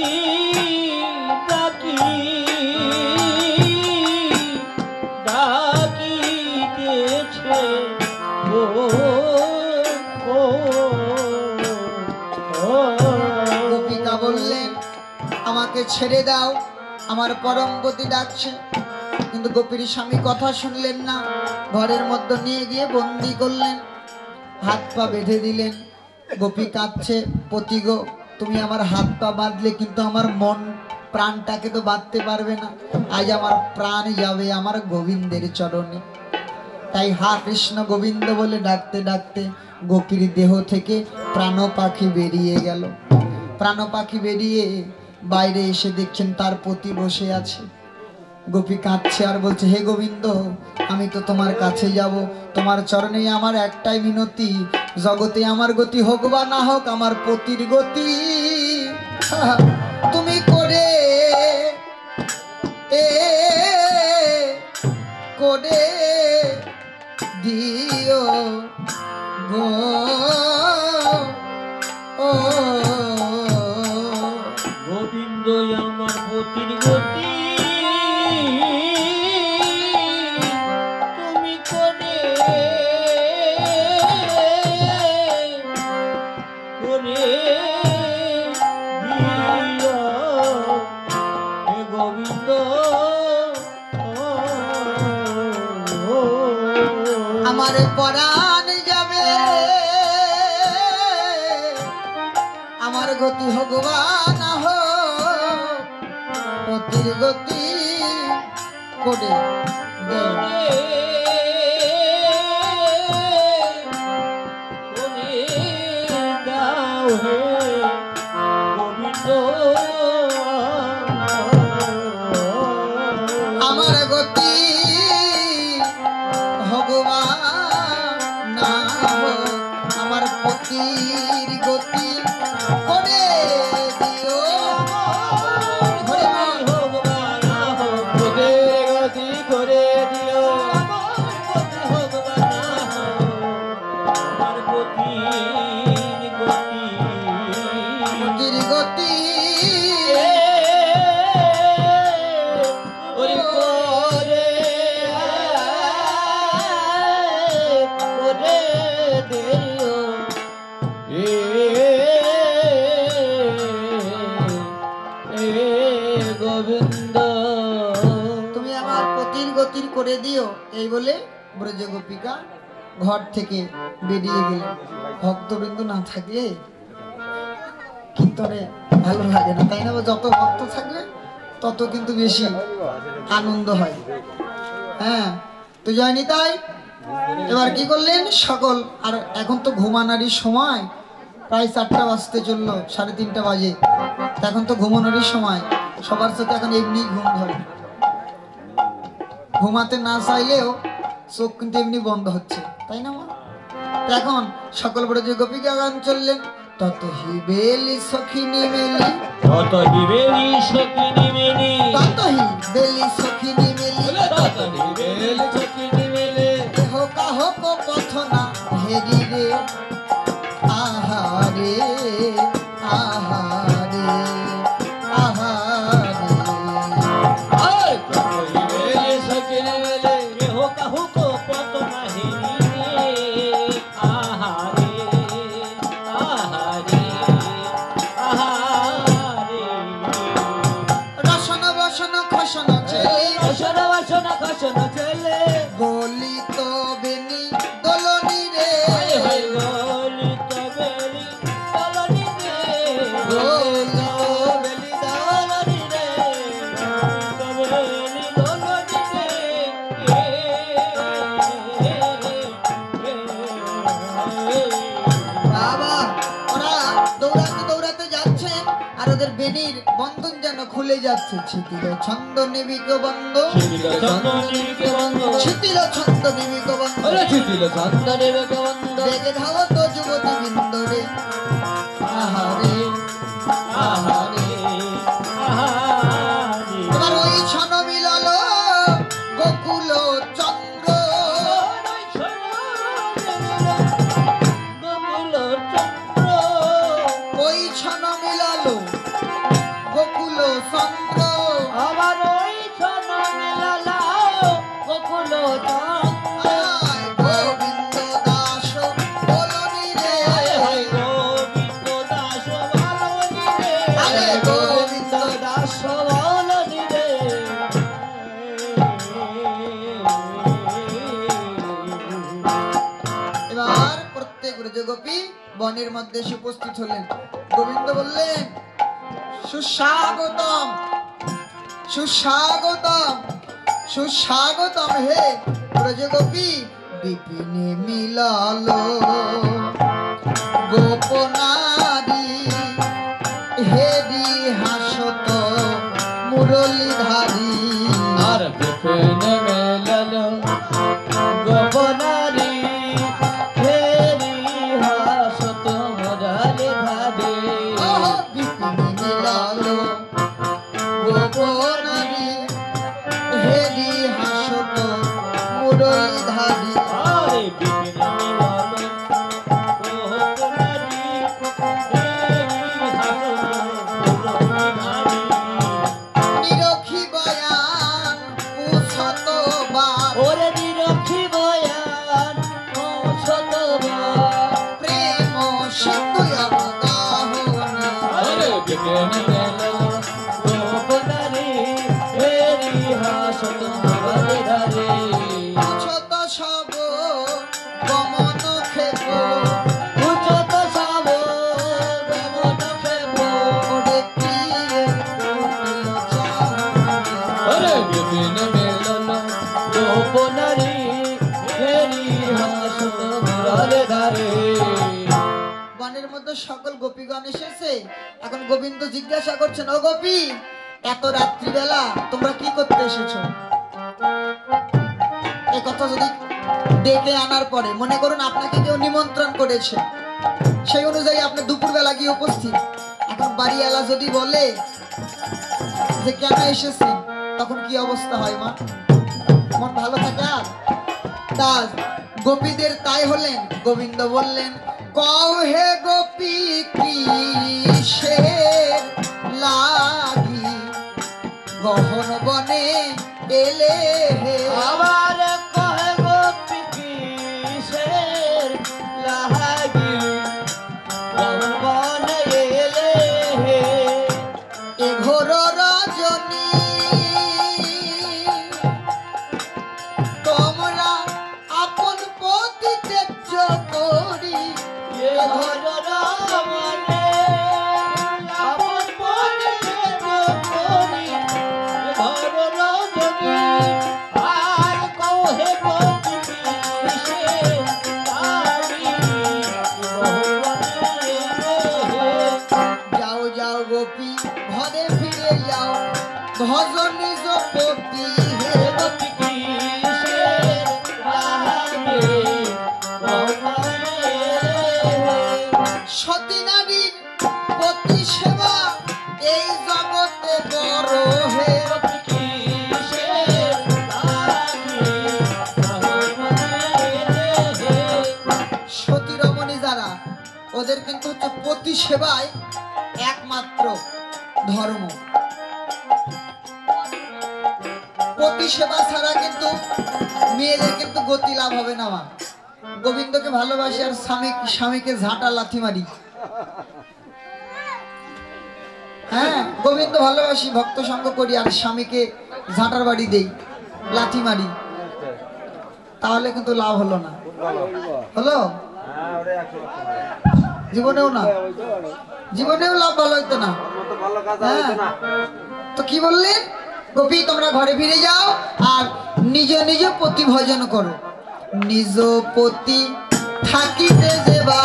ডাকি ডাকিতেছে গো গোপিকা বললেন, আমাকে ছেড়ে দাও, আমার পরম গতি ডাকছে, কিন্তু গোপীর স্বামী কথা শুনলেন না। ঘরের মধ্যে নিয়ে গিয়ে বন্দি করলেন, হাত পা বেঁধে দিলেন। গোপী কাঁদছে, পতি গো, তুমি আমার হাত পা বাঁধলে, কিন্তু আমার মন প্রাণটাকে তো বাঁধতে পারবে না। আজ আমার প্রাণ যাবে আমার গোবিন্দের চরণে। তাই হা কৃষ্ণ গোবিন্দ বলে ডাকতে ডাকতে গোপীর দেহ থেকে প্রাণ পাখি বেরিয়ে গেল। প্রাণ পাখি বেরিয়ে বাইরে এসে দেখছেন তার পতি বসে আছে। গোপী কাঁদছে আর বলছে, হে গোবিন্দ, আমি তো তোমার কাছে যাব, তোমার চরণে আমার একটাই মিনতি, জগতে আমার গতি হোক বা না হোক, আমার পতির গতি তুমি করে করে দিও গো। গোবিন্দ আমার পতির গতি তুমি করে করে দিও হে গোবিন্দ। আমার পরাণ যাবে, আমার গতি হোক বা না হোক, পতির গতি করে দেও। আমার গতি ভগবান না হোক, আমার পতির গতি করে দিও। গতি করে দিও আমার গতির গতি পতির গতি ওই করে করে দিও গোবিন্দ। তুমি আমার পতির গতির করে দিও, এই বলে ব্রজ গোপিকা ঘর থেকে বেরিয়ে গেল। ভক্তবৃন্দ না থাকলে কীর্তনে ভালো লাগে না, তাই না? যত ভক্ত থাকলে তত কিন্তু বেশি আনন্দ হয়। হ্যাঁ, তো যায়নি তাই এবার কি করলেন সকল, আর এখন তো ঘুমানোরই সময়, প্রায় 4টা বাজতে চললো, 3:30 বাজে, এখন তো ঘুমানোরই সময়। সবার সাথে এখন এমনি ঘুম ধরে, ঘুমাতে না চাইলেও চোখ কিন্তু এমনি বন্ধ হচ্ছে, তাই না মা? এখন সকল ব্রজ গোপিকা গান চললেন, তত হিবেলি সখিনী মেলি, তত হিবেলি সখিনী মেলি, তত হিবেলি সখিনী মেলি, তত হিবেলি সখিনী মেলি, কেহ কাহক পথ না হেরি রে, আহারে আহারে আহারে। তত হিবেলি সখিনী মেলি, কেহ কাহুক পথ না হেরি রে, আহারে আহারে আহারে। রসন বসন খসন চেলি, রসন বসন খসন চেলে, গলিত বেনি দোলনি রে, হায় গলিত বেলি দলনি রে, গলিত বেলি দলনি রে, বেলি দলনি রে। বাবা, ওরা দৌড়াতে দৌড়াতে যাচ্ছেন আর ওদের বেনির বন্ধন যেন খুলে যাচ্ছে। ছিটিল ছন্দ নিবিক বন্ধ, ছিটিল চন্দনিকে বন্ধ, ছিটিল ছন্দ নিবিক বন্ধ, ওরে ছিটিল চন্দনিকে বন্ধ, বেগে ধাবত যুবতী বৃন্দরে, আহারে আহারে আহারে। এবার ওই ছন মিলল গোকুল চন্দ্র, গোকুল চন্দ্র, ওই ছন মিলল গোকুল চন্দ্র, আবার ওই ছন মিলালা গোকুল চন্দ্র। আয় গোবিন্দ দাস বলনি রে, হায় হায় গোবিন্দ দাস বলনি রে, আরে গোবিন্দ দাস বলনি রে। গোপী বনের মধ্যে এসে উপস্থিত হলেন। গোবিন্দ বললেন, সুস্বাগতম সুস্বাগতম সুস্বাগতম হে ব্রজগোপী। বিপিনে মিলাল গোপনারী হেরি হাসত মুরলীধারী। আর বিপিনে মেলল গোপনারী হেরি হাসত মুরলীধারী। বিপিনে মিলাল গোপনারী হেরি হাসত মুরলীধারী। আরে বিপিনে মিলল গোপনারী হেরি হাসত মুরলীধারী। নিরখি বয়ান পুছতবার ওরে নিরখি বয়ান ও শতবার। প্রেম সিন্ধু অবগাহন। আরে বিপিনে মেলল গোপনারী হেরি হাসত মুরলীধারী। পুছত সব গমন ক্ষেপ উচ্চত সব গমন ক্ষেপ। ওরে প্রিয়ে কুটিল চাহনি। আরে বিপিনে মেলল গোপনারী হেরি হাসত মুরলীধারী। বনের মধ্যে সকল গোপীগণ এসেছে। এখন গোবিন্দ জিজ্ঞাসা করছেন, ও গোপী, এত রাত্রিবেলা তোমরা কি করতে এসেছো? এই কথা যদি ডেকে আনার পরে মনে করুন আপনাকে কেউ নিমন্ত্রণ করেছে, সেই অনুযায়ী আপনি দুপুরবেলা গিয়ে উপস্থিত। এখন বাড়িওয়ালা যদি বলে যে কেন এসেছেন, তখন কি অবস্থা হয় মা? মন ভালো থাকে? আর তা গোপীদের তাই হলেন। গোবিন্দ বললেন, কও হে গোপী কিসের লাগি গহন বনে এলে হে। আবার কহে গোপী কিসের লাগি বনে এলে হে। এ ঘোর রজনী তোমরা আপন পতি ত্যায্য করি। এ ঘোর রমণে আপন মনে করি। এ ঘোর রজনী আর কহে গোপী কিসের লাগি বনে এলে হে। যাও যাও গোপী ঘরে ফিরে যাও, ভজ নিজ পতি হে। গোপী কিসের লাগি বনে এলে হে। সতী নারীর পতি সেবা এই জগতে বড় হে। গোপী কিসের লাগি বনে এলে হে। সতী রমণী যারা, ওদের কিন্তু হচ্ছে পতি সেবায় একমাত্র ধর্ম। পতি সেবা ছাড়া কিন্তু মেয়েদের কিন্তু গতি লাভ হবে না। মা গোবিন্দকে ভালোবাসি আর স্বামীকে ঝাঁটা লাথি মারি। হ্যাঁ, গোবিন্দ ভালোবাসি, ভক্ত সঙ্গ করি, আর স্বামীকে ঝাঁটার বাড়ি দেই, লাথি মারি, তাহলে কিন্তু লাভ হলো না। হলো? জীবনেও না, জীবনেও লাভ ভালো হইতো না। হ্যাঁ, তো কি বললেন? গোপী তোমরা ঘরে ফিরে যাও আর নিজ নিজ পতি ভজন করো। নিজ পতি থাকিতে যেবা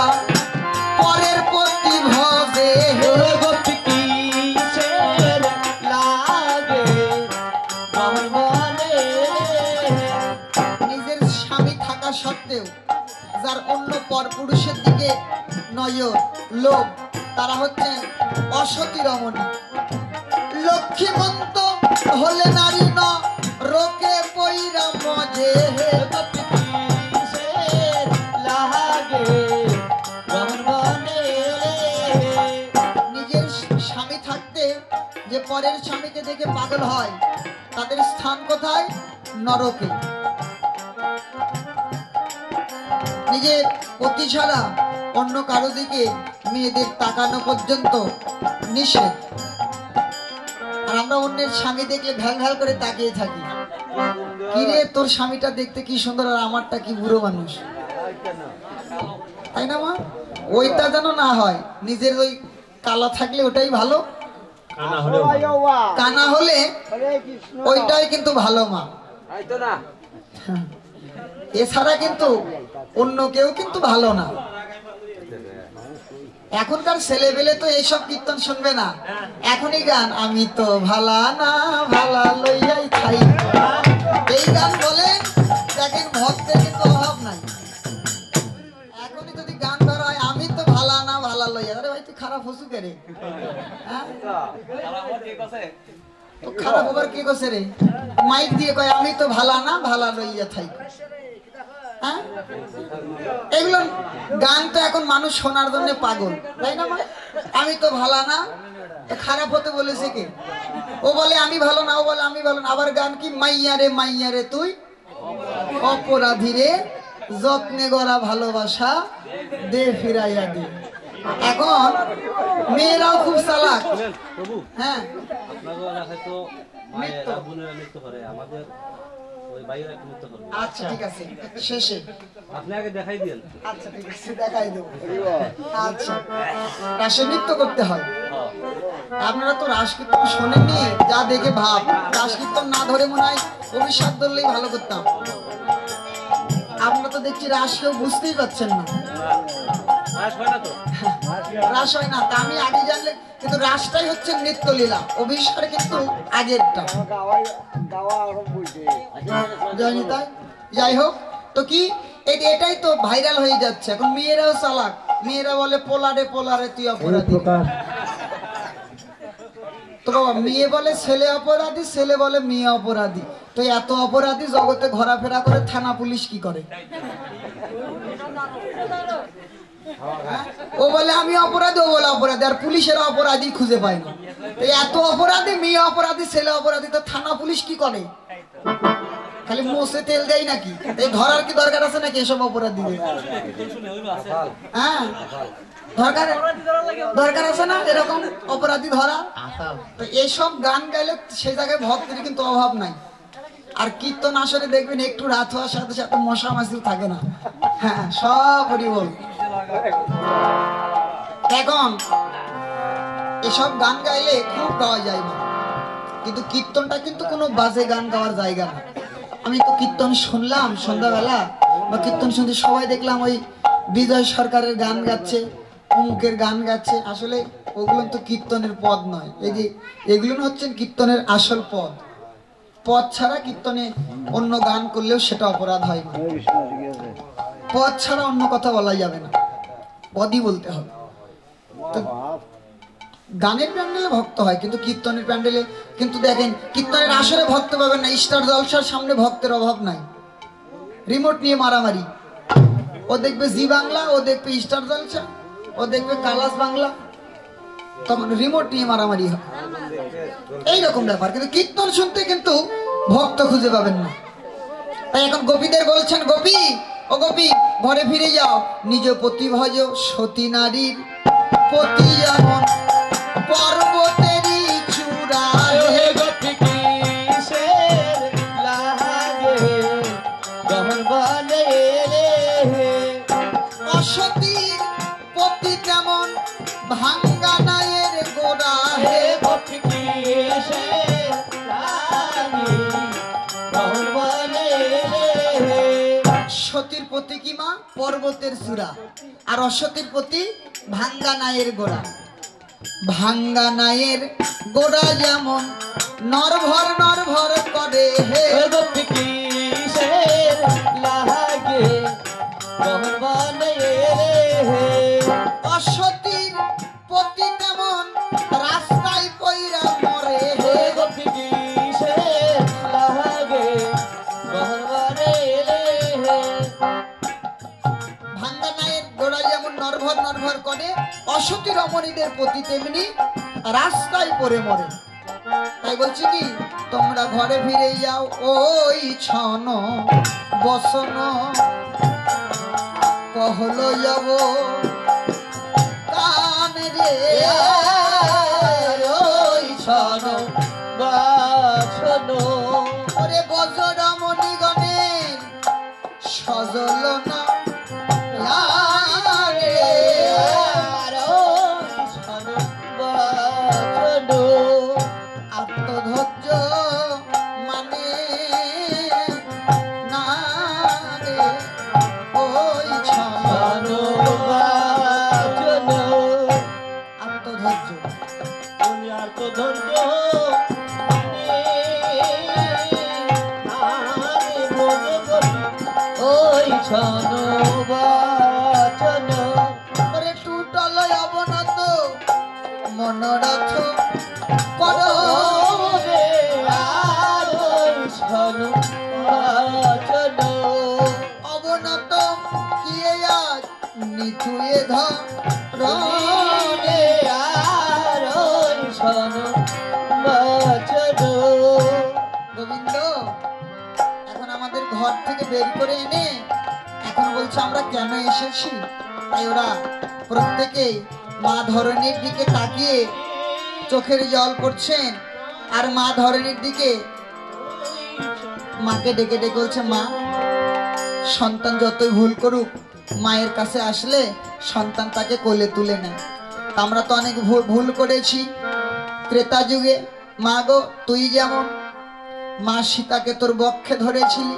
পরের পতি ভজে হে। গোপী কিসের লাগে বনে এলে হে। নিজের স্বামী থাকা সত্ত্বেও যার অন্য পরপুরুষের দিকে নজর, লোভ, তারা হচ্ছে অসতী রমণী। লক্ষ্মীমন্ত হলে নারী ন রোকে পৈরা মজে হে। গোপী কিসের লাগে বনে এলে হে। নিজের স্বামী থাকতে যে পরের স্বামীকে দেখে পাগল হয়, তাদের স্থান কোথায়? নরকে। নিজের পতি ছাড়া অন্য কারো দিকে মেয়েদের তাকানো পর্যন্ত নিষেধ। আর আমরা অন্যের স্বামী দেখলে ভ্যাল ভ্যাল করে তাকিয়ে থাকি, কিরে তোর স্বামীটা দেখতে কি সুন্দর আর আমারটা কি বুড়ো মানুষ। তাই না মা? ওইটা যেন না হয়, নিজের ওই কালা থাকলে ওটাই ভালো, কানা হলেও কানা হলে ওইটাই কিন্তু ভালো মা। এছাড়া কিন্তু অন্য কেউ কিন্তু ভালো না। এখনকার ছেলেবেলে তো এইসব কীর্তন শুনবে না, এখনই গান আমি তো ভালা না ভালা লইয়াই খাই, এই গান বলে দেখেন ভক্তের কিন্তু অভাব নাই। এখনই যদি গান ধরা হয় আমি তো ভালা না ভালা লইয়া, আরে ভাই তুই খারাপ হসু কে রে? তো খারাপ হবার কি করছে রে? মাইক দিয়ে কয় আমি তো ভালা না ভালা লইয়া থাই। হ্যাঁ, এগুলো গান তো এখন মানুষ শোনার জন্য পাগল, তাই না? আমি তো ভালো না, খারাপ হতে বলেছে কে? ও বলে আমি ভালো না, ও বলে আমি ভালো না। আবার গান কি মাইয়া রে তুই অপরাধী রে, যত্নে গড়া ভালোবাসা দে ফিরাইয়া দে। এখন মেয়েরাও খুব চালাক। হ্যাঁ, আচ্ছা ঠিক আছে, শেষে আপনি আগে দেখাই দিন। আচ্ছা ঠিক আছে, দেখাই দেবো। আচ্ছা, রাসে নৃত্য করতে হয়। আপনারা তো রাস কীর্তন শোনেননি, যা দেখে ভাব। রাস কীর্তন না ধরে মনে হয় অভিশাপ ধরলেই ভালো করতাম। আপনারা তো দেখছি রাস কেউ বুঝতেই পারছেন না। রাস হয় না, তা আমি আগে জানলে, কিন্তু রাসটাই হচ্ছে নৃত্যলীলা, অভিসার কিন্তু আগেরটা। যাই হোক, তো কি এটাই তো ভাইরাল হয়ে যাচ্ছে এখন। মেয়েরাও চালাক, মেয়েরা বলে পোলারে পোলারে তুই অপরাধী। তো বাবা, মেয়ে বলে ছেলে অপরাধী, ছেলে বলে মেয়ে অপরাধী। তো এত অপরাধী জগতে ঘোরাফেরা করে, থানা পুলিশ কি করে? ও বলে আমি অপরাধী, ও বলে অপরাধী, আর পুলিশের অপরাধী খুঁজে পায় না। তো এত অপরাধী, মেয়ে অপরাধী, ছেলে অপরাধী, তো থানা পুলিশ কি করে? খালি মোষে তেল দেয় নাকি? এই ধরার কি দরকার আছে নাকি এসব অপরাধীদের? হ্যাঁ, দরকার আছে না এরকম অপরাধী ধরা? তো এইসব গান গাইলে সেই জায়গায় ভক্তের কিন্তু অভাব নাই। আর কীর্তন আসলে দেখবেন একটু রাত হওয়ার সাথে সাথে মশা মাছিও থাকে না। হ্যাঁ, সব হরিবল। এখন এসব গান গাইলে খুব গাওয়া যায় না, কিন্তু কীর্তনটা কিন্তু কোনো বাজে গান গাওয়ার জায়গা না। আমি তো কীর্তন শুনলাম সন্ধ্যাবেলা, বা কীর্তন শুনতে সবাই দেখলাম ওই বিজয় সরকারের গান গাচ্ছে, অমুকের গান গাচ্ছে। আসলে ওগুলো তো কীর্তনের পদ নয়। এই যে এগুলো হচ্ছেন কীর্তনের আসল পদ। পদ ছাড়া কীর্তনে অন্য গান করলেও সেটা অপরাধ হয় না। পদ ছাড়া অন্য কথা বলা যাবে না, পদই বলতে হবে। তো গানের প্যান্ডেলে ভক্ত হয়, কিন্তু কীর্তনের প্যান্ডেলে কিন্তু দেখেন, কীর্তনের আসরে ভক্ত পাবেন না। স্টার জলসার সামনে ভক্তের অভাব নাই। রিমোট নিয়ে মারামারি, ও দেখবে জি বাংলা, ও দেখবে স্টার জলসা, ও দেখবে কালাস বাংলা, তখন রিমোট নিয়ে মারামারি হয়। এইরকম ব্যাপার। কিন্তু কীর্তন শুনতে কিন্তু ভক্ত খুঁজে পাবেন না। তাই এখন গোপীদের বলছেন, গোপী ও গোপী ঘরে ফিরে যাও, নিজ পতি ভজ সতী নারীর পতি যেমন পর্বতেরই চূড়া। অসতীর পতি যেমন ভাঙ্গা নায়ের গোড়া। হে সতীর পতি কি মা? পর্বতের চূড়া। আর অসতীর পতি ভাঙ্গা নায়ের গোড়া। ভাঙ্গা নায়ের গোড়া যেমন নরভর নরভর করে। হে অসতীর পতি তেমন রাস্তায় পইরা মরে। হে ভাঙ্গা নায়ের গোড়া যেমন নরভর নরভর করে, অসতী রমণীদের পতি তেমনি রাস্তায় পড়ে মরে। তাই বলছি কি, তোমরা ঘরে ফিরে যাও ওই ছন বসন কহল যাব কান রে। ওই ছন বসন ওরে বজরমণি গণের সজল না আত্মধৈর্য মানে না রে ওই ছলো বাচন আত্মধৈর্য তুমি আর তো ধৈর্য মানে আরে ব্রজবতী ওই ছন বাচন ওরে টুটল অবনত মনোরথ করো রে আর ওই ছন বাচন অবনত কিয়ে আজ নিচুয়ে ধরে আর ওই ছন বাচন গোবিন্দ এখন আমাদের ঘর থেকে বের করে এনে এখন বলছে আমরা কেন এসেছি তাই ওরা প্রত্যেকেই মা ধরণীর দিকে তাকিয়ে চোখের জল পড়ছেন আর মা ধরণীর দিকে মাকে ডেকে ডেকে বলছে মা সন্তান যতই ভুল করুক মায়ের কাছে আসলে সন্তান তাকে কোলে তুলে নেয় তা আমরা তো অনেক ভুল করেছি ত্রেতা যুগে মা গো তুই যেমন মা সীতাকে তোর বক্ষে ধরেছিলি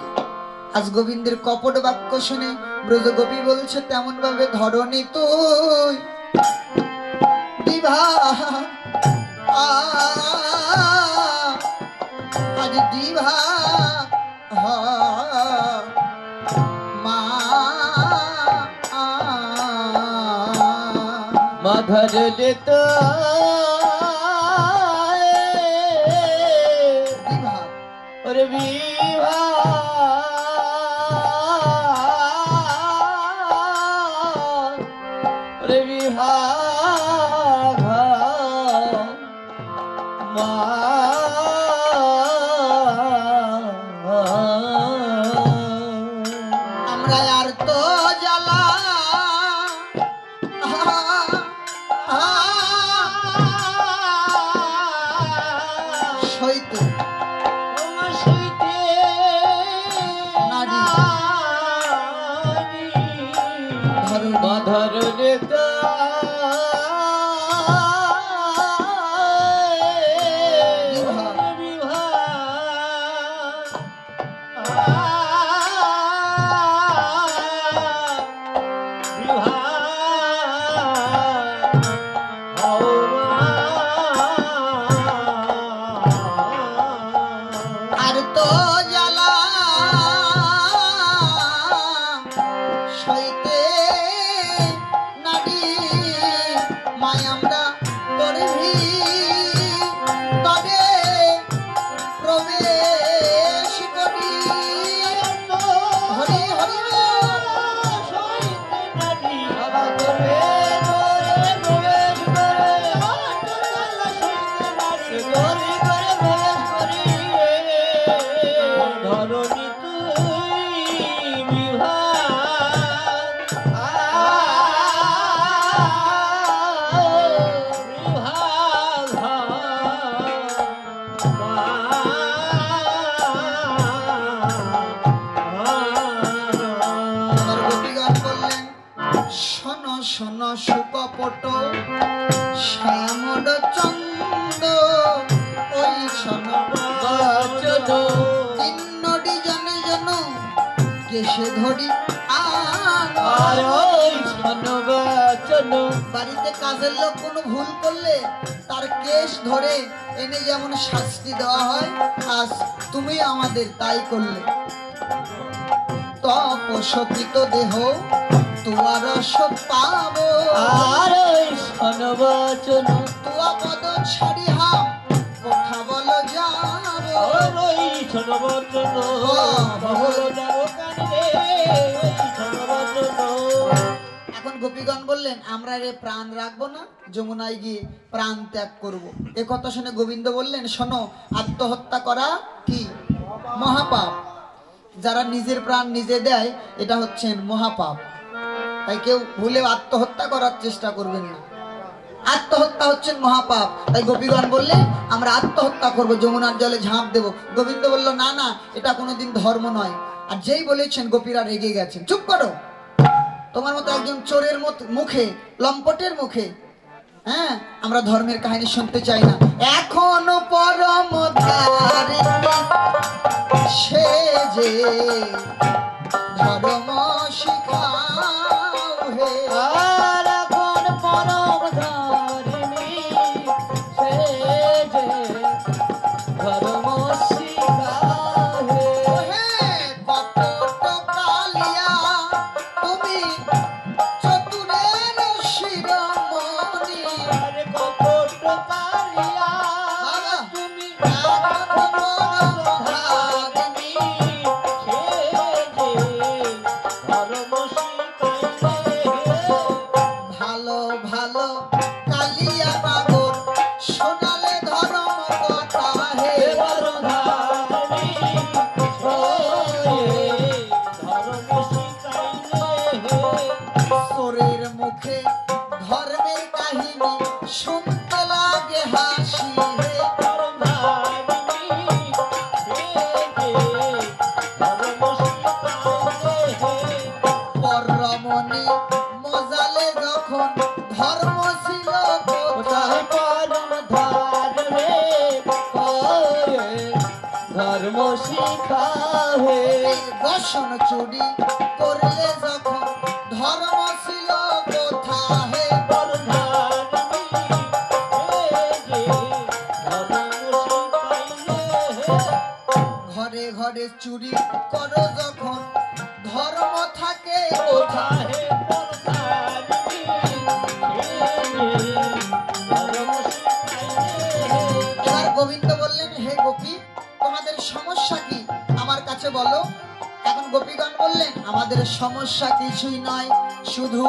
আজ গোবিন্দের কপট বাক্য শুনে ব্রজগোপী বলছে তেমন ভাবে ধরনি তুই বিবাহ আজ দিভা মা মাধর লেত দিভা ওরে বিভা ওরে বিভা মা আমরা আর তো জ্বালা সইতে নারী ধরণী মাধর লেত আর তো জ্বালা সইতে নারী মায় আমরা তরে তবে প্রবেশ করি হরি হরি ধরণী তুই আমার গোপীগণ বললেন শোন শোন সুকপট শ্যামল চন্দ ওই শোন তিন্নটি জনে জন কেশে ধরি বাড়িতে কাজের লোক কোনো ভুল করলে তার কেশ ধরে এনে যেমন শাস্তি দেওয়া হয় আজ তুমি আমাদের তাই করলে তপশকিত দেহ তুয়ার পাবো আর ওই সনবচন তুয়া পদ ছাড়িহাম কথা বল যাবো ওই সনবচন বহল যাবো কানে ওই সনবচন এখন গোপীগণ বললেন আমরা রে প্রাণ রাখবো না যমুনায় গিয়ে প্রাণ ত্যাগ করব। এ কথা শুনে গোবিন্দ বললেন শোনো আত্মহত্যা করা কি মহাপাপ যারা নিজের প্রাণ নিজে দেয় এটা হচ্ছেন মহাপাপ তাই কেউ ভুলে আত্মহত্যা করার চেষ্টা করবেন না আত্মহত্যা হচ্ছেন মহাপাপ তাই গোপীগণ বললেন আমরা আত্মহত্যা করব যমুনার জলে ঝাঁপ দেব গোবিন্দ বলল না না এটা কোনোদিন ধর্ম নয় আর যেই বলেছেন গোপীরা রেগে গেছেন চুপ করো তোমার মতো একজন চোরের মুখে লম্পটের মুখে হ্যাঁ, আমরা ধর্মের কাহিনী শুনতে চাই না। এখনো পরম ধারিণী সে যে ধর্ম শিখাও হে। আর এখন পরম ধারিণী সে যে ধর্ম শিখাহে। হে কপট কালিয়া তুমি চতুরের শিরোমণি। আর কপট কালিয়া বাবা, তুমি এখনো পরম ধারিণী সে যে ধর্ম শিখাহে। ভালো ভালো কালিয়া বাবুর শোনালে ধর্ম কথা হে। চোরের মুখে ধর্মের কাহিনী শুনতে লাগে হাসি হে। পরমণি মজালে যখন ধর্ম ছিল কোথায়। ধর্ম শিখাহে। বসন চুরি করলে যখন ধর্ম ছিল কোথায়। ঘরে ঘরে চুরি করো যখন ধর্ম থাকে কোথায়। এবার গোবিন্দ বললেন, হে গোপী, তোমাদের সমস্যা কি আমার কাছে বলো। এখন গোপীগণ বললেন, আমাদের সমস্যা কিছুই নয়, শুধু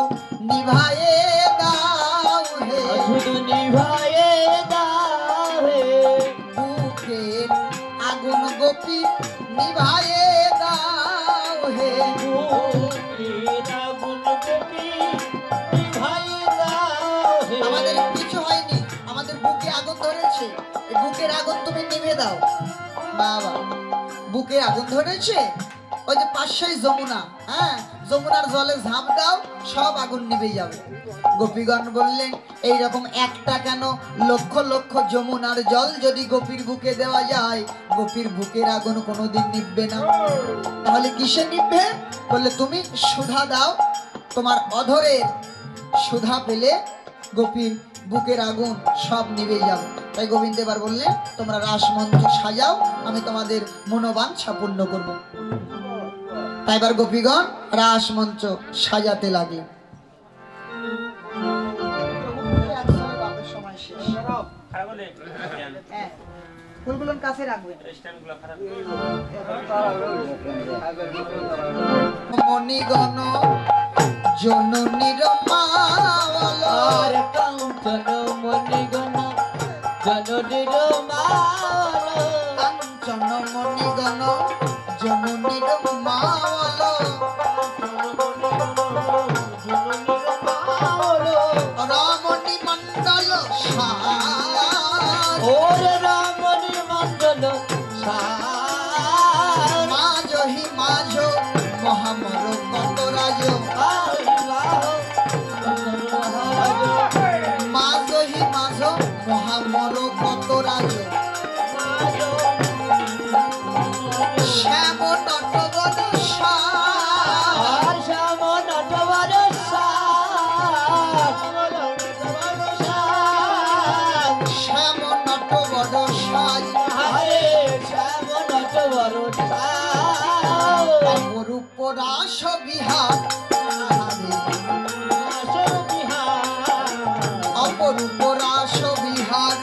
নিভায়ে দাও হে। শুধু নিভায়ে দাহে। বুকের আগুন গোপী নিভায়ে দাও হে। আমাদের কিছু হয়নি, আমাদের বুকে আগুন ধরেছে, এই বুকের আগুন তুমি নিভে দাও। বাবা, বুকে আগুন ধরেছে, ওই যে পাশেই যমুনা, হ্যাঁ, যমুনার জলে ঝাঁপ দাও, সব আগুন নিভে যাবে। গোপীগণ বললেন, এইরকম একটা কেন, লক্ষ লক্ষ যমুনার জল যদি গোপীর বুকে দেওয়া যায়, গোপীর বুকের আগুন কোনোদিন নিভবে না। তাহলে কিসে নিভবে? বললে, তুমি সুধা দাও, তোমার অধরের সুধা পেলে গোপীর বুকের আগুন সব নিভে যাবে। তাই গোবিন্দ এবার বললেন, তোমরা রাসমঞ্চ সাজাও, আমি তোমাদের মনোবাঞ্ছা পূর্ণ করব। তাই এবার গোপীগণ রাসমঞ্চ সাজাতে লাগলেন। ফুলগুলো কাছে রাখবেন। মণিগণ জননীর মাল, আর কাঞ্চন মণিগণ জননীর মাল। কাঞ্চন মণিগণ জননীর মাল, রমণী মণ্ডল সার, ওরে রামণি মণ্ডল সার। মাঝহি মাঝ মহামর কতরাজ, মাঝহি মাঝ মহামর কতরাজ, শ্যাম নটবর সার, শ্যাম নটবর সার। শ্যাম নটবর সাজ, শ্যাম নটবর সার। অপরূপ রাস বিহার, অপরূপ রাস বিহার,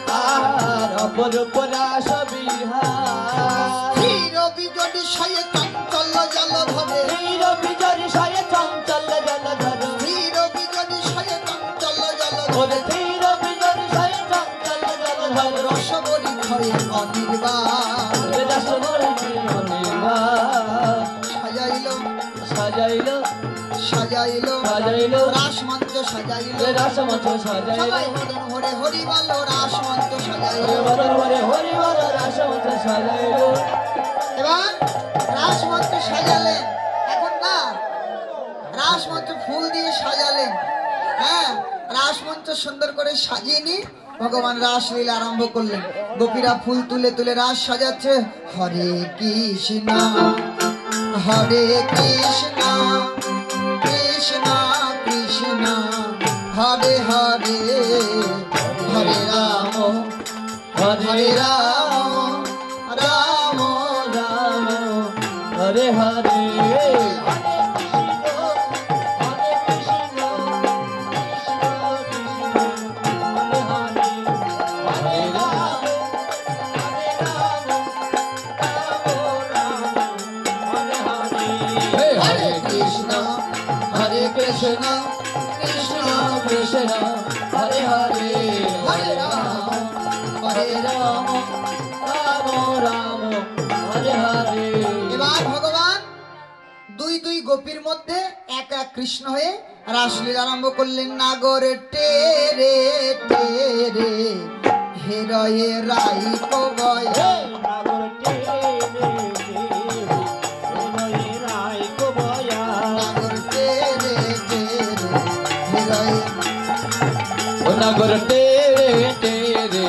অপরূপ রাস বিহার। স্থির বিজন সয়ে চঞ্চল জল ধরে, স্থির বিজন সয়ে চঞ্চল জল ধরে। স্থির বিজন সয়ে চঞ্চল জল ওরে ধরে, স্থির বিজন সয়ে চঞ্চল জল ধরে। রসবরী ক্ষয়ে অনির্বাণ, রসমণি অনির্বাণ। সাজাইল সাজাইল সাজাইল সাজাইল রাসমঞ্চ সাজাইল, রাসমঞ্চ সাজাইল। সবাই মদন হরে হরি বল রাসমঞ্চ সাজাইল। বদন হরে হরি বল রাসমঞ্চ সাজাইল। এবার রাসমঞ্চ সাজালেন, এখন না রাসমঞ্চ ফুল দিয়ে সাজালেন, হ্যাঁ, রাসমঞ্চ সুন্দর করে সাজিয়ে নিয়ে ভগবান রাসলীলা আরম্ভ করলেন। গোপীরা ফুল তুলে তুলে রাস সাজাচ্ছে। হরে কৃষ্ণ হরে কৃষ্ণ কৃষ্ণ কৃষ্ণ হরে হরে হরে রাম হরে রাম রাম রাম হরে হরে কৃষ্ণ কৃষ্ণ কৃষ্ণ হরে হরে হরে রাম রাম রাম হরে হরে। এবার ভগবান দুই দুই গোপীর মধ্যে এক এক কৃষ্ণ হয়ে রাসলীলা আরম্ভ করলেন। নাগর টেরে টেরে হেরয়ে রাই কবয় नगर तेरे तेरे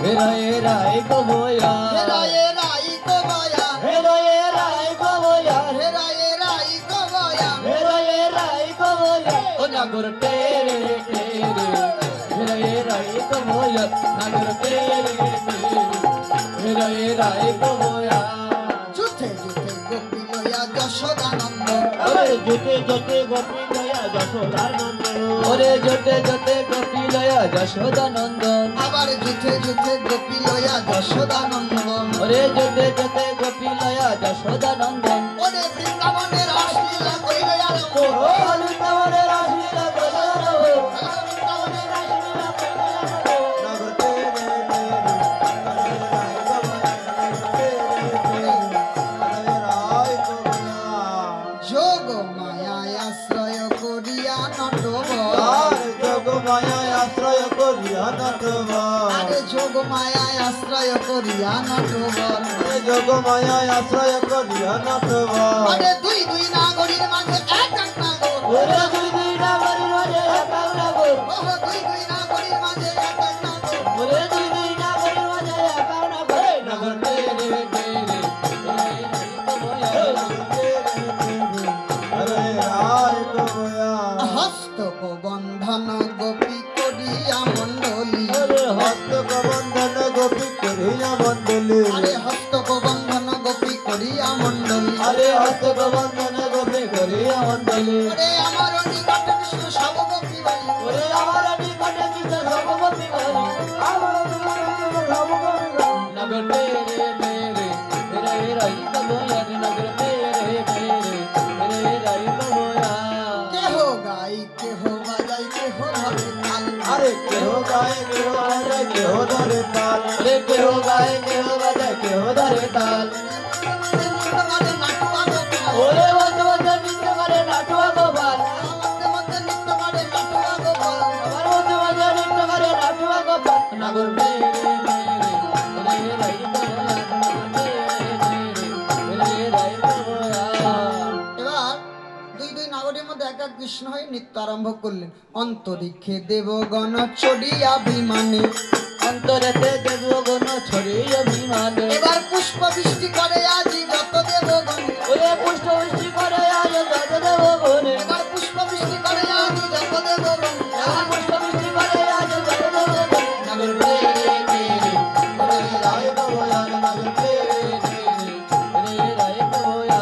हेराए राय को बोया হেরয়ে রাই কবয়া हेराए राय को बोया হেরয়ে রাই কবয়া हेराए राय को बोया ओ नगर तेरे तेरे हेराए राय को बोया नगर तेरे तेरे हेराए राय को बोया যুথে যুথে গোপী লয়া যশোদানন্দ अरे जोते जोते गोपी लया যশোদা নন্দন ओरे जोते जोते गोपी लया যশোদা নন্দন আবার যুথে যুথে গোপী লয়া যশোদানন্দন ओरे जोते जोते गोपी लया যশোদা নন্দন ওরে বৃন্দাবনের রাসলীলা কইল আরম্ভ ও বৃন্দাবনের রাসলীলা কইল আরম্ভ বৃন্দাবনের রাসলীলা কইল আরম্ভ যোগ মায়ায় আশ্রয় করিয়া নটবর যোগ মায়ায় আশ্রয় করিয়া নটবর আরে যোগ মায়ায় আশ্রয় করিয়া নটবর যোগ মায়ায় আশ্রয় করিয়া নটবর আরে দুই দুই নাগরীর মাঝে এক এক নাগর ওরে দুই দুই নাগরের মাঝে এক এক নাগর ওহ দুই দুই নাগরীর মাঝে এক এক নাগর ওরে দুই দুই নাগরের মাঝে এক এক নাগর নাগর তেরে তেরে হরে রায় কবয়া হস্তক বন্ধন গোপী করিয়া মণ্ডলী ওরে হস্ত বন্ধন গোপী করিয়া মণ্ডলী আরে হস্তক বন্ধন গোপী করিয়া মণ্ডলী আরে হস্ত বন্ধন গোপী করিয়া মণ্ডলী ওরে আমার নিকটে কৃষ্ণ সব গোপী বাড়ি ওরে আমার নিকটে কৃষ্ণ সর্বগতি বাড়ি নগর তেরে তেরে হেরে রাই কবয়া নগর তেরে তেরে হেরে রাই কবয়া কেহ গাই কেহ বাজাই কেহ ধরে তাল আরে কেহ গায়ে কেহ ধরে কেহ ধরে তাল রে কেহ গায় কেহ বাজায় কেহ ধরে তাল মানে নাটুয়া গোপাল ওরে বন্ধু বন্ধু নৃত্য করে নাটুয়া গোপাল মধ্যে মধ্যে নৃত্য করে নাটুয়া গোপাল আমার বন্ধু বন্ধু নৃত্য করে নাটুয়া গোপাল নগর তেরে তেরে রে রাই কবয়া নগর তেরে তেরে রে রাই কবয়া এবার দুই দুই নাগরের মধ্যে এক এক কৃষ্ণ হয়ে নৃত্য আরম্ভ করলেন। অন্তরিক্ষে দেবগণ চড়িয়া বিমানে অন্তরেতে দেবগণ ছড়িয়ে বিমানে এবার পুষ্প বৃষ্টি করে আজি যত দেবগণ ওরে পুষ্প বৃষ্টি করে আজ যত দেবগণে এবার পুষ্প বৃষ্টি করে আজি যত দেবগণ এবার পুষ্প বৃষ্টি করে আজ যত দেবগণ নগর তেরে তেরে রে রাই কবয়া নগর তেরে তেরে রে রাই কবয়া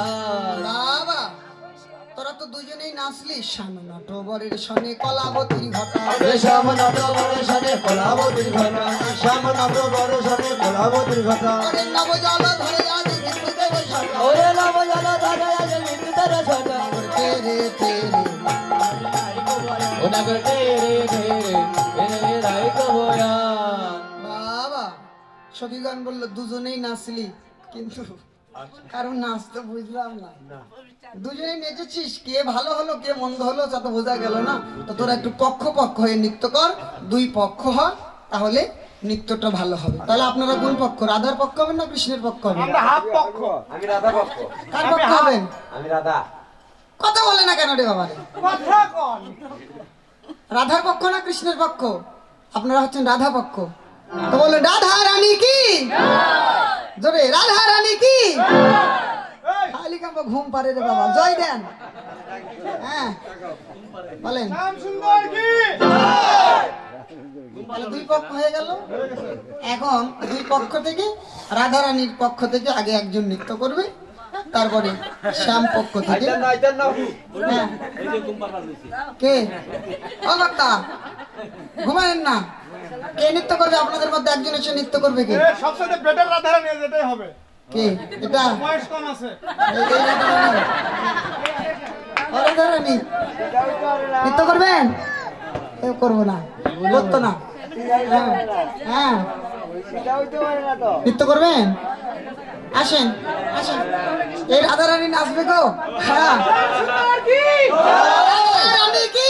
বাবা তোরা তো দুজনেই নাচলি সামনে নটবরের সনে কলাবতীর ঘটা রে শ্যামনাথ বর্ষণে কলাবতীর ঘটা শ্যামনাথ বরষণে কলাবতীর ঘটা ওরে নবজল ধরে আজি বিদ্যুতের সটা ওরে নব জল ধারা আজ বিদ্যুতের ছটা তেরে তেরে ও নগর তেরে তেরে রে রাই কবয়া বাবা সখীগণ বলল দুজনেই নাচলি কিন্তু কারণ নাচ তো বুঝলাম না দুজনে নেচেছিস কে ভালো হলো কে মন্দ হলো তা তো বোঝা গেল না। তো তোরা একটু পক্ষ পক্ষ হয়ে নৃত্য কর, দুই পক্ষ হ, তাহলে নৃত্যটা ভালো হবে। তাহলে আপনারা কোন পক্ষ, রাধার পক্ষ হবেন না কৃষ্ণের পক্ষ হবেন? আমরা হাফ পক্ষ। আমি রাধা পক্ষ। কার পক্ষ হবেন? আমি রাধা। কথা বলে না কেন রে বাবা রে? কথা কন। রাধার পক্ষ না কৃষ্ণের পক্ষ? আপনারা হচ্ছেন রাধা পক্ষ। তো বললেন রাধা রানী কি জোরে, রাধা রানী কি। খালি কাম্পা ঘুম পারে রে বাবা, জয় দেন। হ্যাঁ বলেন তাহলে দুই পক্ষ হয়ে গেল। এখন দুই পক্ষ থেকে রাধা রানীর পক্ষ থেকে আগে একজন নৃত্য করবে, তারপরে শ্যাম পক্ষ থেকে। হ্যাঁ কে ও বাক্তা ঘুমায়েন না, কে নৃত্য করবে আপনাদের মধ্যে? একজন এসে নৃত্য করবে। কে সবচেয়ে বেটার রাধা রানী যেটাই হবে? কে এটা? বয়স কম আছে রাধা রানী নৃত্য করবেন? কেউ করবো না, করতো না। হ্যাঁ নৃত্য করবেন? আসেন আসেন, এই রাধা রানী নাচবে গো। হ্যাঁ রানী কি।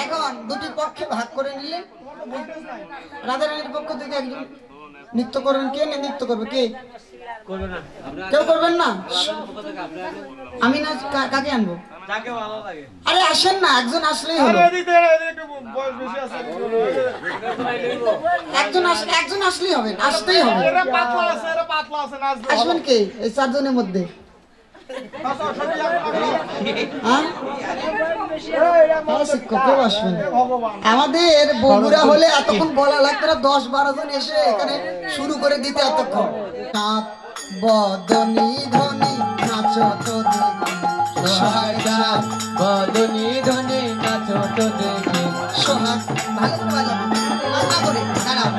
এখন দুটি পক্ষে ভাগ করে নিলেন, রাধা রানীর পক্ষ থেকে একজন নৃত্য করবেন। কে নৃত্য করবে? কে কেউ করবেন না? আমি না কাকে আনবো? আরে আসেন না, একজন আসলেই হলো। একজন আসলেই হবে, আসতেই হবে। আসবেন কে এই চারজনের মধ্যে? শিক্ষক আসবেন। আমাদের বগুড়া হলে এতক্ষণ বলা লাগতো না, 10-12 জন এসে এখানে শুরু করে দিতে এতক্ষণ। বদনী ধনী নাচো তো দেখি, সোহাগ বদনী ধনী নাচো তো দেখি। সোহাগ ভালো করে বাজাবে, দাঁড়াও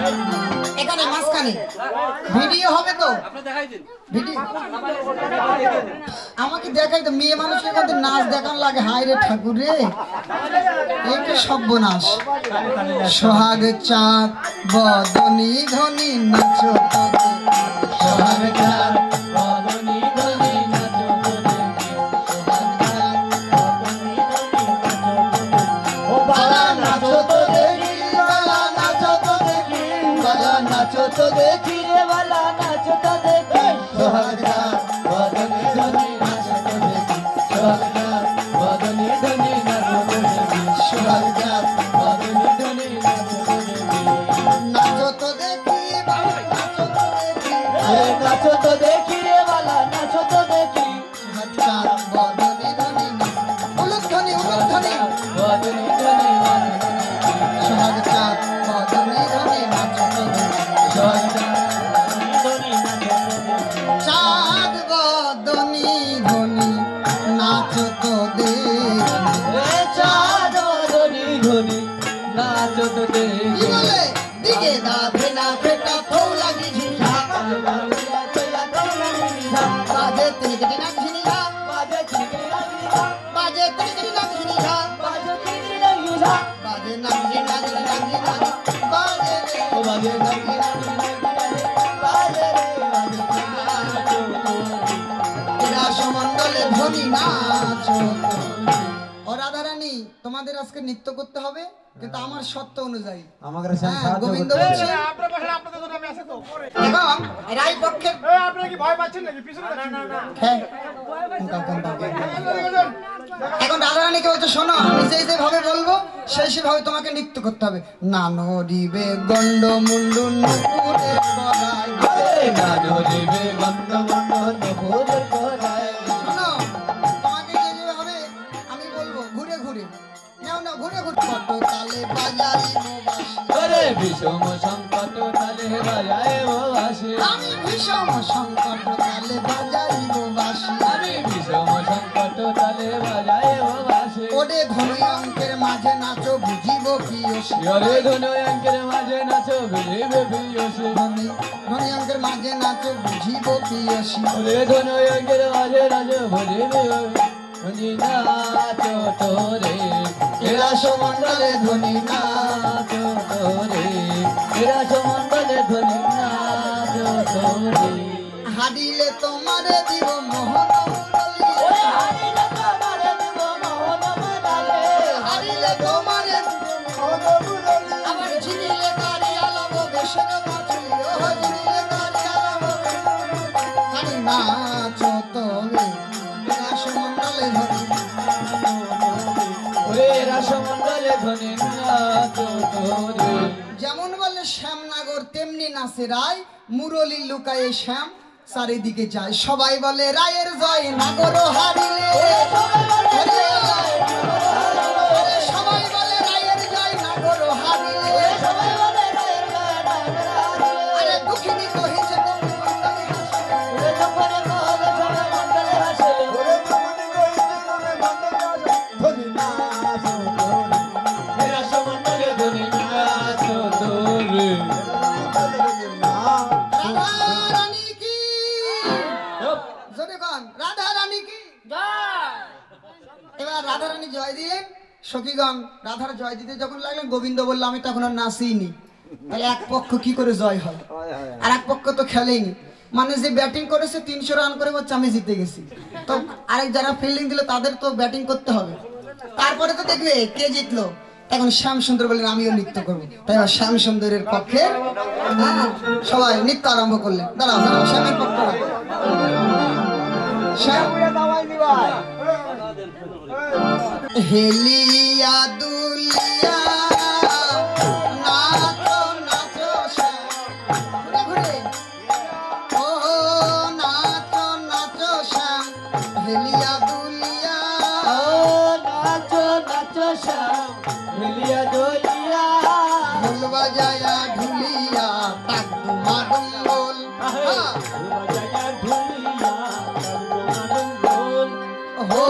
এখানে মাঝখানে ভিডিও হবে তো। ভিডিও আমাকে দেখাই তো, মেয়ে মানুষের মধ্যে নাচ দেখানো লাগে। হায় রে ঠাকুর রে, এইটা সর্বনাশ। সোহাগ চাঁদ বদনী ধনী নাচো তো দেখি, সোহাগ চাঁদ বদনী ধনী নাচো তো দেখি, সোহাগ চাঁদ বদনী ধনী নাচো তো দেখি। ও বালা নাচো তো দেখি, বালা নাচো তো দেখি, বালা নাচো তো দেখি রে, বালা নাচো তো দেখি। সোহাগ চাঁদ বদনী ধনী নাচো তো দেখি, সোহাগ চাঁদ বদনী ধনী নাচো তো দেখি, সোহাগ চাঁদ বদনী ধনী নাচো তো দেখি। নাচো তো দেখি, বালা নাচো তো দেখি, আরে নাচো তো দেখি রে, বালা নাচো তো দেখি। সোহাগ চাঁদ বদনী ধনী উলুধ্বনি উলুধ্বনি বদনী ধনী নাচো তো দেখি, সোহাগ চাঁদ বদনী ধনী নাচো তো দেখি, সোহাগ চাঁদ চাঁদ বদনী ধনী নাচো তো দেখি, চাঁদ বদনী ধনী নাচো তো দেখি। কি বলে দিকে দা ফেনা ফেটা থৌ লাগি ঝিঝা, বাজে তিনকটি নাচ ঝিঝা, বাজে তিনকটি নাচ ঝিঝা, বাজে তিনকটি নাচ ঝিঝা, বাজে তিনকটি নাচ ঝিঝা, বাজে নাচ ঝিঝা নাচ ঝিঝা, বাজে রে ও বাজে নাচ ঝিঝা বাজে রে বাজে নাচো তো। এরা সমন্ডলে ধ্বনি নাচো তো। ও রাধা রানী, তোমাদের আজকে নৃত্য করতে হবে, কিন্তু আমার শর্ত অনুযায়ী। আমাদের গোবিন্দ বলছে এবং রাই পক্ষের আপনারা কি ভয় পাচ্ছেন নাকি? পিছনে হ্যাঁ এখন রাধা রানীকে বলছে শোনো, আমি যেই যেভাবে বলবো সেই সেভাবে তোমাকে নৃত্য করতে হবে। নানো রিবে গন্ড মুন্ডু নুপুরের গলায়, নানো রিবে গন্ড মুন্ডু নুপুরের গলায়। শোনো, তোমাকে যে যেভাবে আমি বলবো ঘুরে ঘুরে নাও না, ঘুরে ঘুরে কত তালে বাজাই মোবাসি, আরে বিষম সংকট তালে বাজায় ও বাঁশি, আমি ভীষণ সংকট তালে বাজাই মোবাসি, আমি বিষম সংকট তালে বাজায় ও বাঁশি। ওরে ধনী অঙ্কের মাঝে নাচো বুঝিব প্রিয়সী, আরে ধনয়ঙ্কের মাঝে নাচো বুঝিবে প্রিয়সী, ধনী অঙ্কের মাঝে নাচো বুঝিব প্রিয়সী। আরে ধনয়ঙ্কের মাঝে নাচো বুঝিবে ধনী নাচো তোরে, এরা সমন্ডলে ধনী নাচো তোরে, এরা সমন্ডলে ধনী নাচো তোরে। হারিলে তোমারে দিব মোহন মুরলী, হারিলে তোমারে দিব মোহন মুরলী, হারিলে তোমারে দিব মোহন মুরলী, আমার ঝিনিলে কারি আলব বেশর মাছলি, ও ঝিনিলে কারি আলব খালি নাচো তবে এরা সমন্ডলে ধনী ওরে এরা সমন্ডলে নাচে রায়, মুরলি লুকায়ে শ্যাম চারিদিকে যায়। সবাই বলে রায়ের জয়, নাগর হারিলে। সবাই বলে রায়ের জয়, নাগর হারিলে। আরে দুঃখিনী কহিছে রাধারানী জয় দিলেন। সখীগণ রাধার জয় দিতে যখন লাগলেন, গোবিন্দ বলল আমি তখন আর নাচিনি। তাই এক পক্ষ কি করে জয় হয়, আর এক পক্ষ তো খেলেইনি। মানে যে ব্যাটিং করেছে 300 রান করে বলছে আমি জিতে গেছি, তো আরেক যারা ফিল্ডিং দিল তাদের তো ব্যাটিং করতে হবে। তারপরে তো দেখবে কে জিতলো। এখন শ্যাম সুন্দর বললেন আমিও নৃত্য করবো। তাই আবার শ্যাম সুন্দরের পক্ষে সবাই নৃত্য আরম্ভ করলেন। দাঁড়াও দাঁড়াও, শ্যামের পক্ষ হেলিয়া দুলিয়া নাচো নাচো শ্যাম, ঘুরে ও নাচো নাচো শ্যাম, হেলিয়া দুলিয়া নাচো নাচো শ্যাম, হেলিয়া দুলিয়া। ঢোল বাজায়া ঢুলিয়া টাক ডুমা ডুমবুল, हो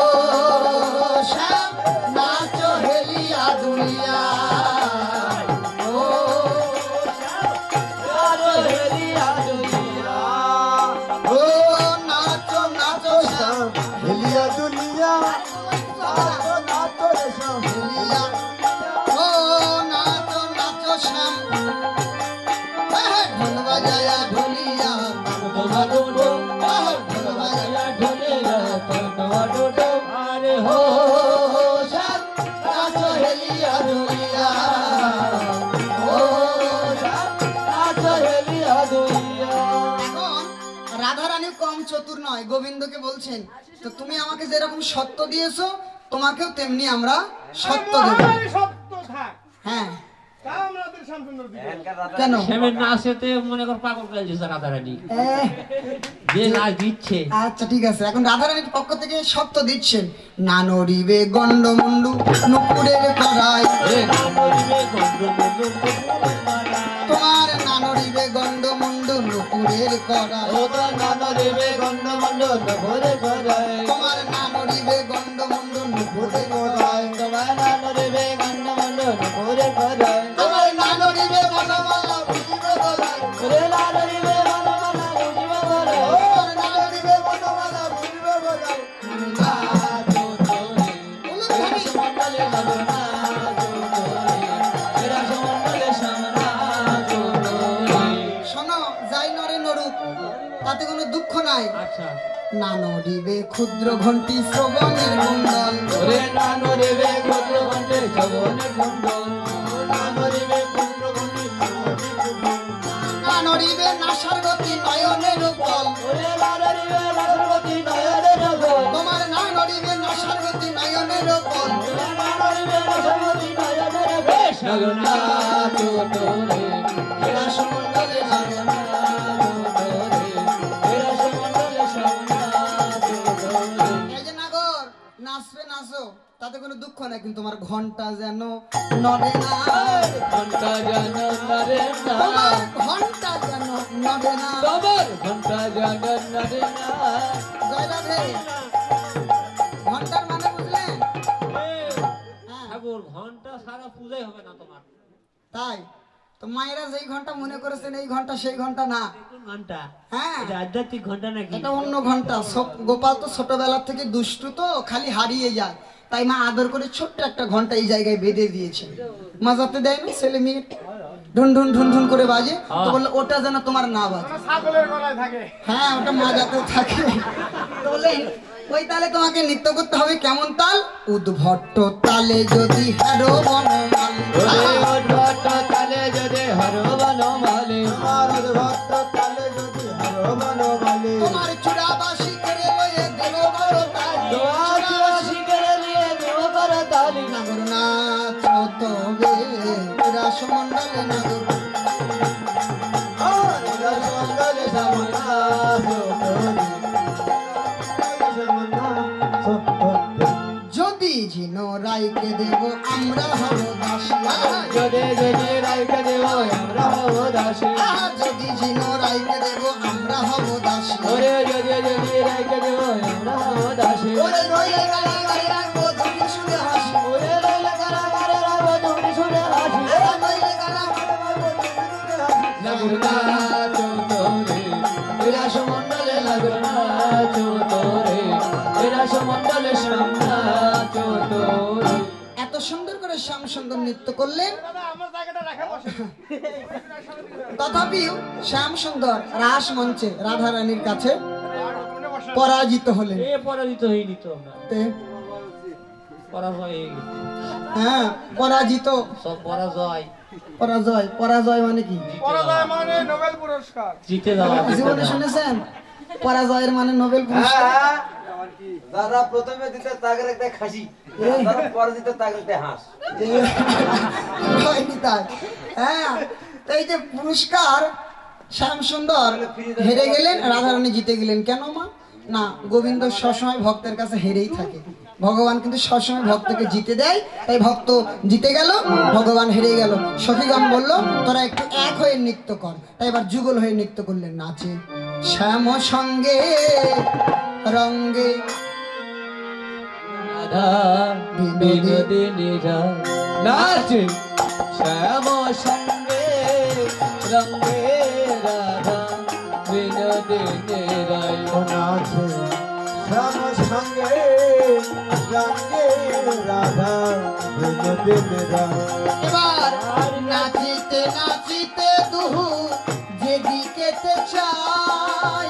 श्याम नाचो हेलिया दुलिया, हो नाचो हेलिया दुलिया, हो नाचो नाचो श्याम हेलिया दुनिया नाचो नाचो रे श्याम हेलिया, हो नाचो नाचो श्याम, ढोल बजाया ढोलिया डोमा डोडो, ढोल बजाया ढोलिया डोमा डोडो। अरे हो श्याम नाचो हेलिया दुलिया, हो नाचो हेलिया दुलिया। এখন রাধারানী কম চতুর নয়, গোবিন্দকে বলছেন তো তুমি আমাকে যেরকম সত্য দিয়েছো তোমাকেও তেমনি আমরা সত্য দেব। হ্যাঁ কেন শ্যামের নাচেতে মনে কর পাগল করে দিয়েছে রাধারানী, যে নাচ দিচ্ছে। আচ্ছা ঠিক আছে, এখন রাধারানীর পক্ষ থেকে সত্য দিচ্ছেন। না নড়িবে গন্ডমুন্ডু নুপুরের কড়াই, তোমার না নড়িবে গন্ডমুন্ডু নুপুরের কড়াই, তোমার না নড়িবে গন্ডমুন্ডু নুপুরের কড়াই, তোমার না নড়িবে বনমালা বুঝিবে গলায়, তোমার না নড়িবে বনমালা বুঝিবে গলায়, শোনো যাই নরে নরুক তাতে কোনো দুঃখ নাই। আচ্ছা না নড়িবে ক্ষুদ্র ঘন্টি শ্রবণের কুণ্ডল, না নড়িবে নাসার গতি নয়নের ফল, তোমার না নড়িবে নাসার গতি নয়নের ফল, রাসমণ্ডলে এই যে নাগর নাচবে নাচো তাতে কোনো দুঃখ নাই, কিন্তু তোমার ঘন্টা যেন নড়ে না, ঘন্টা যেন নড়ে না, তোমার ঘন্টা যেন নড়ে না। তোমার ঘন্টা যেন নড়ে না। জয় রাধে। ঘন্টার মানে বুঝলেন? হ্যাঁ ঠাকুর ঘন্টা সারা পূজাই হবে না তোমার, তাই তো মায়েরা যেই ঘন্টা মনে করেছেন এই ঘন্টা সেই ঘন্টা না। কোন ঘন্টা? হ্যাঁ এটা আধ্যাত্মিক ঘন্টা নাকি? এটা অন্য ঘন্টা। গোপাল তো ছোটবেলা থেকে দুষ্টু, তো খালি হারিয়ে যায়, তাই মা আদর করে ছোট্ট একটা ঘন্টা এই জায়গায় বেঁধে দিয়েছে। মাজাতে দেয় না ছেলে মেয়ে, ঢুন ঢুন ঢুন ঢুন করে বাজে, তো বললো ওটা যেন তোমার না বাজে। হ্যাঁ ওটা মাজাতে থাকে। তো বললেন ওই তালে তোমাকে নৃত্য করতে হবে। কেমন তাল? উদ্ভট্ট তালে যদি হারো বনমালী, তালে যদি হরো বনমালী, তোমার চূড়াবাসী করে লয়ে দেব করো তালি, নাগর নাচ তবে রাসমণ্ডলে নাগর, যদি জিনো রায়কে দেব আমরা হব দাসী যদি যদি রাইকে দেব আমরা হব দাসী যদি জিনো রায়কে দেব আমরা হব দাসী ওরে যদি যদি রাইকে দেব আমরা হব দাসী ওরে রইলে গালাগালি রাখবো তুমি শুনে হাসি ওরে রইলে কারাগারে রাখবো তুমি শুনে হাসি ওরে রইলে গালাগালি রাখবো তুমি শুনে হাসি লাগুর নাচো তোরে রাসমণ্ডলে লাগুর নাচো তোরে রাসমণ্ডলে সামনাচো তোরে এত সুন্দর করে শ্যাম সুন্দর নৃত্য করলেন তথাপিও শ্যাম সুন্দর রাস মঞ্চে রাধা রানীর কাছে পরাজিত হলেন এ পরাজিত হয়নি তো আমরা তে, পরাজয় হয়ে গেছে। হ্যাঁ পরাজিত সব পরাজয় পরাজয় পরাজয় মানে কি জিতে যাওয়া জীবনে শুনেছেন পরাজয়ের মানে নোবেল পুরস্কার দাদা প্রথমে দিতে তাগের একটা খাসি পরে দিতে তাগের একটা হাঁস হয়নি তাই হ্যাঁ এই যে পুরস্কার শ্যাম সুন্দর হেরে গেলেন রাধারানী জিতে গেলেন কেন মা না গোবিন্দ সবসময় ভক্তের কাছে হেরেই থাকে ভগবান কিন্তু সবসময় ভক্তকে জিতে দেয় তাই ভক্ত জিতে গেল ভগবান হেরে গেল সখীগণ বলল তোরা একটু এক হয়ে নৃত্য কর তাই এবার যুগল হয়ে নৃত্য করলেন নাচে শ্যাম সঙ্গে রঙ্গে রাধা বিনোদিনী নাচে শ্যাম সঙ্গে রঙ্গে রাধা বিনোদিনী রায় নাচে শ্যাম সঙ্গে রঙ্গে রাধা বিনোদিনী রায় এবার নাচিতে নাচিতে দুহু যেদিকে চাই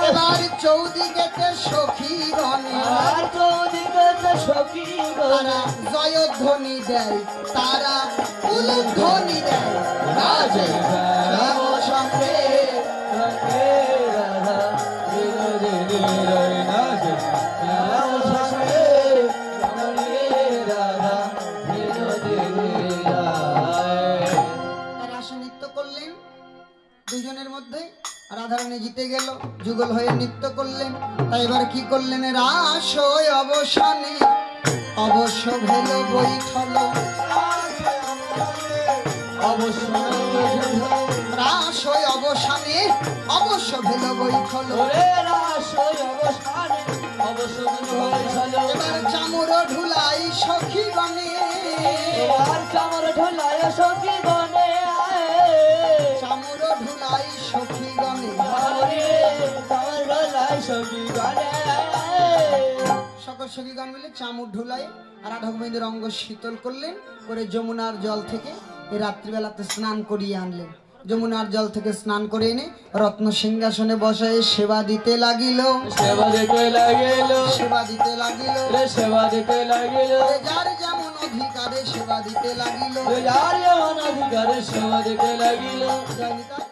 এবার চৌদিকে সখী গণে আর চৌদিকে সখী তারা জয়ধ্বনি দেয় তারা উলধ্বনি দেয় নাচে শ্যাম সঙ্গে রঙ্গে রাধা বিনোদিনী রায় নাচে শ্যাম সঙ্গে রঙ্গে রাধা বিনোদিনী রায় রাস নৃত্য করলেন দুজনের মধ্যে রাধারানী জিতে গেল যুগল হয়ে নৃত্য করলেন তাই এবার কি করলেন রাস হয়ে অবসানে অবশ্য ভেল বৈঠল অবশ্য রাস হয়ে অবসানে অবশ্য ভেল বৈঠল ওরে রাসয় অবসানে অবশ্য হয়েছিল এবার চামর ঢুলাই সখী গণে এবার চামর ঢোলায় সখী গনে চামর ঢুলাই সখী গণে আরে চামর ঢোলায় সখী গনে সকল সখীগণ মিলে চামর ঢুলাই আর রাধা গোবিন্দের অঙ্গ শীতল করলেন করে যমুনার জল থেকে এই রাত্রিবেলাতে স্নান করিয়ে আনলেন যমুনার জল থেকে স্নান করে এনে রত্ন সিংহাসনে বসায় সেবা দিতে লাগিল সেবা দিতে লাগিল সেবা দিতে লাগিল রে সেবা দিতে লাগিল যার যেমন অধিকারে সেবা দিতে লাগিল যার যেমন অধিকারে সেবা দিতে লাগিল জয় নিতাই।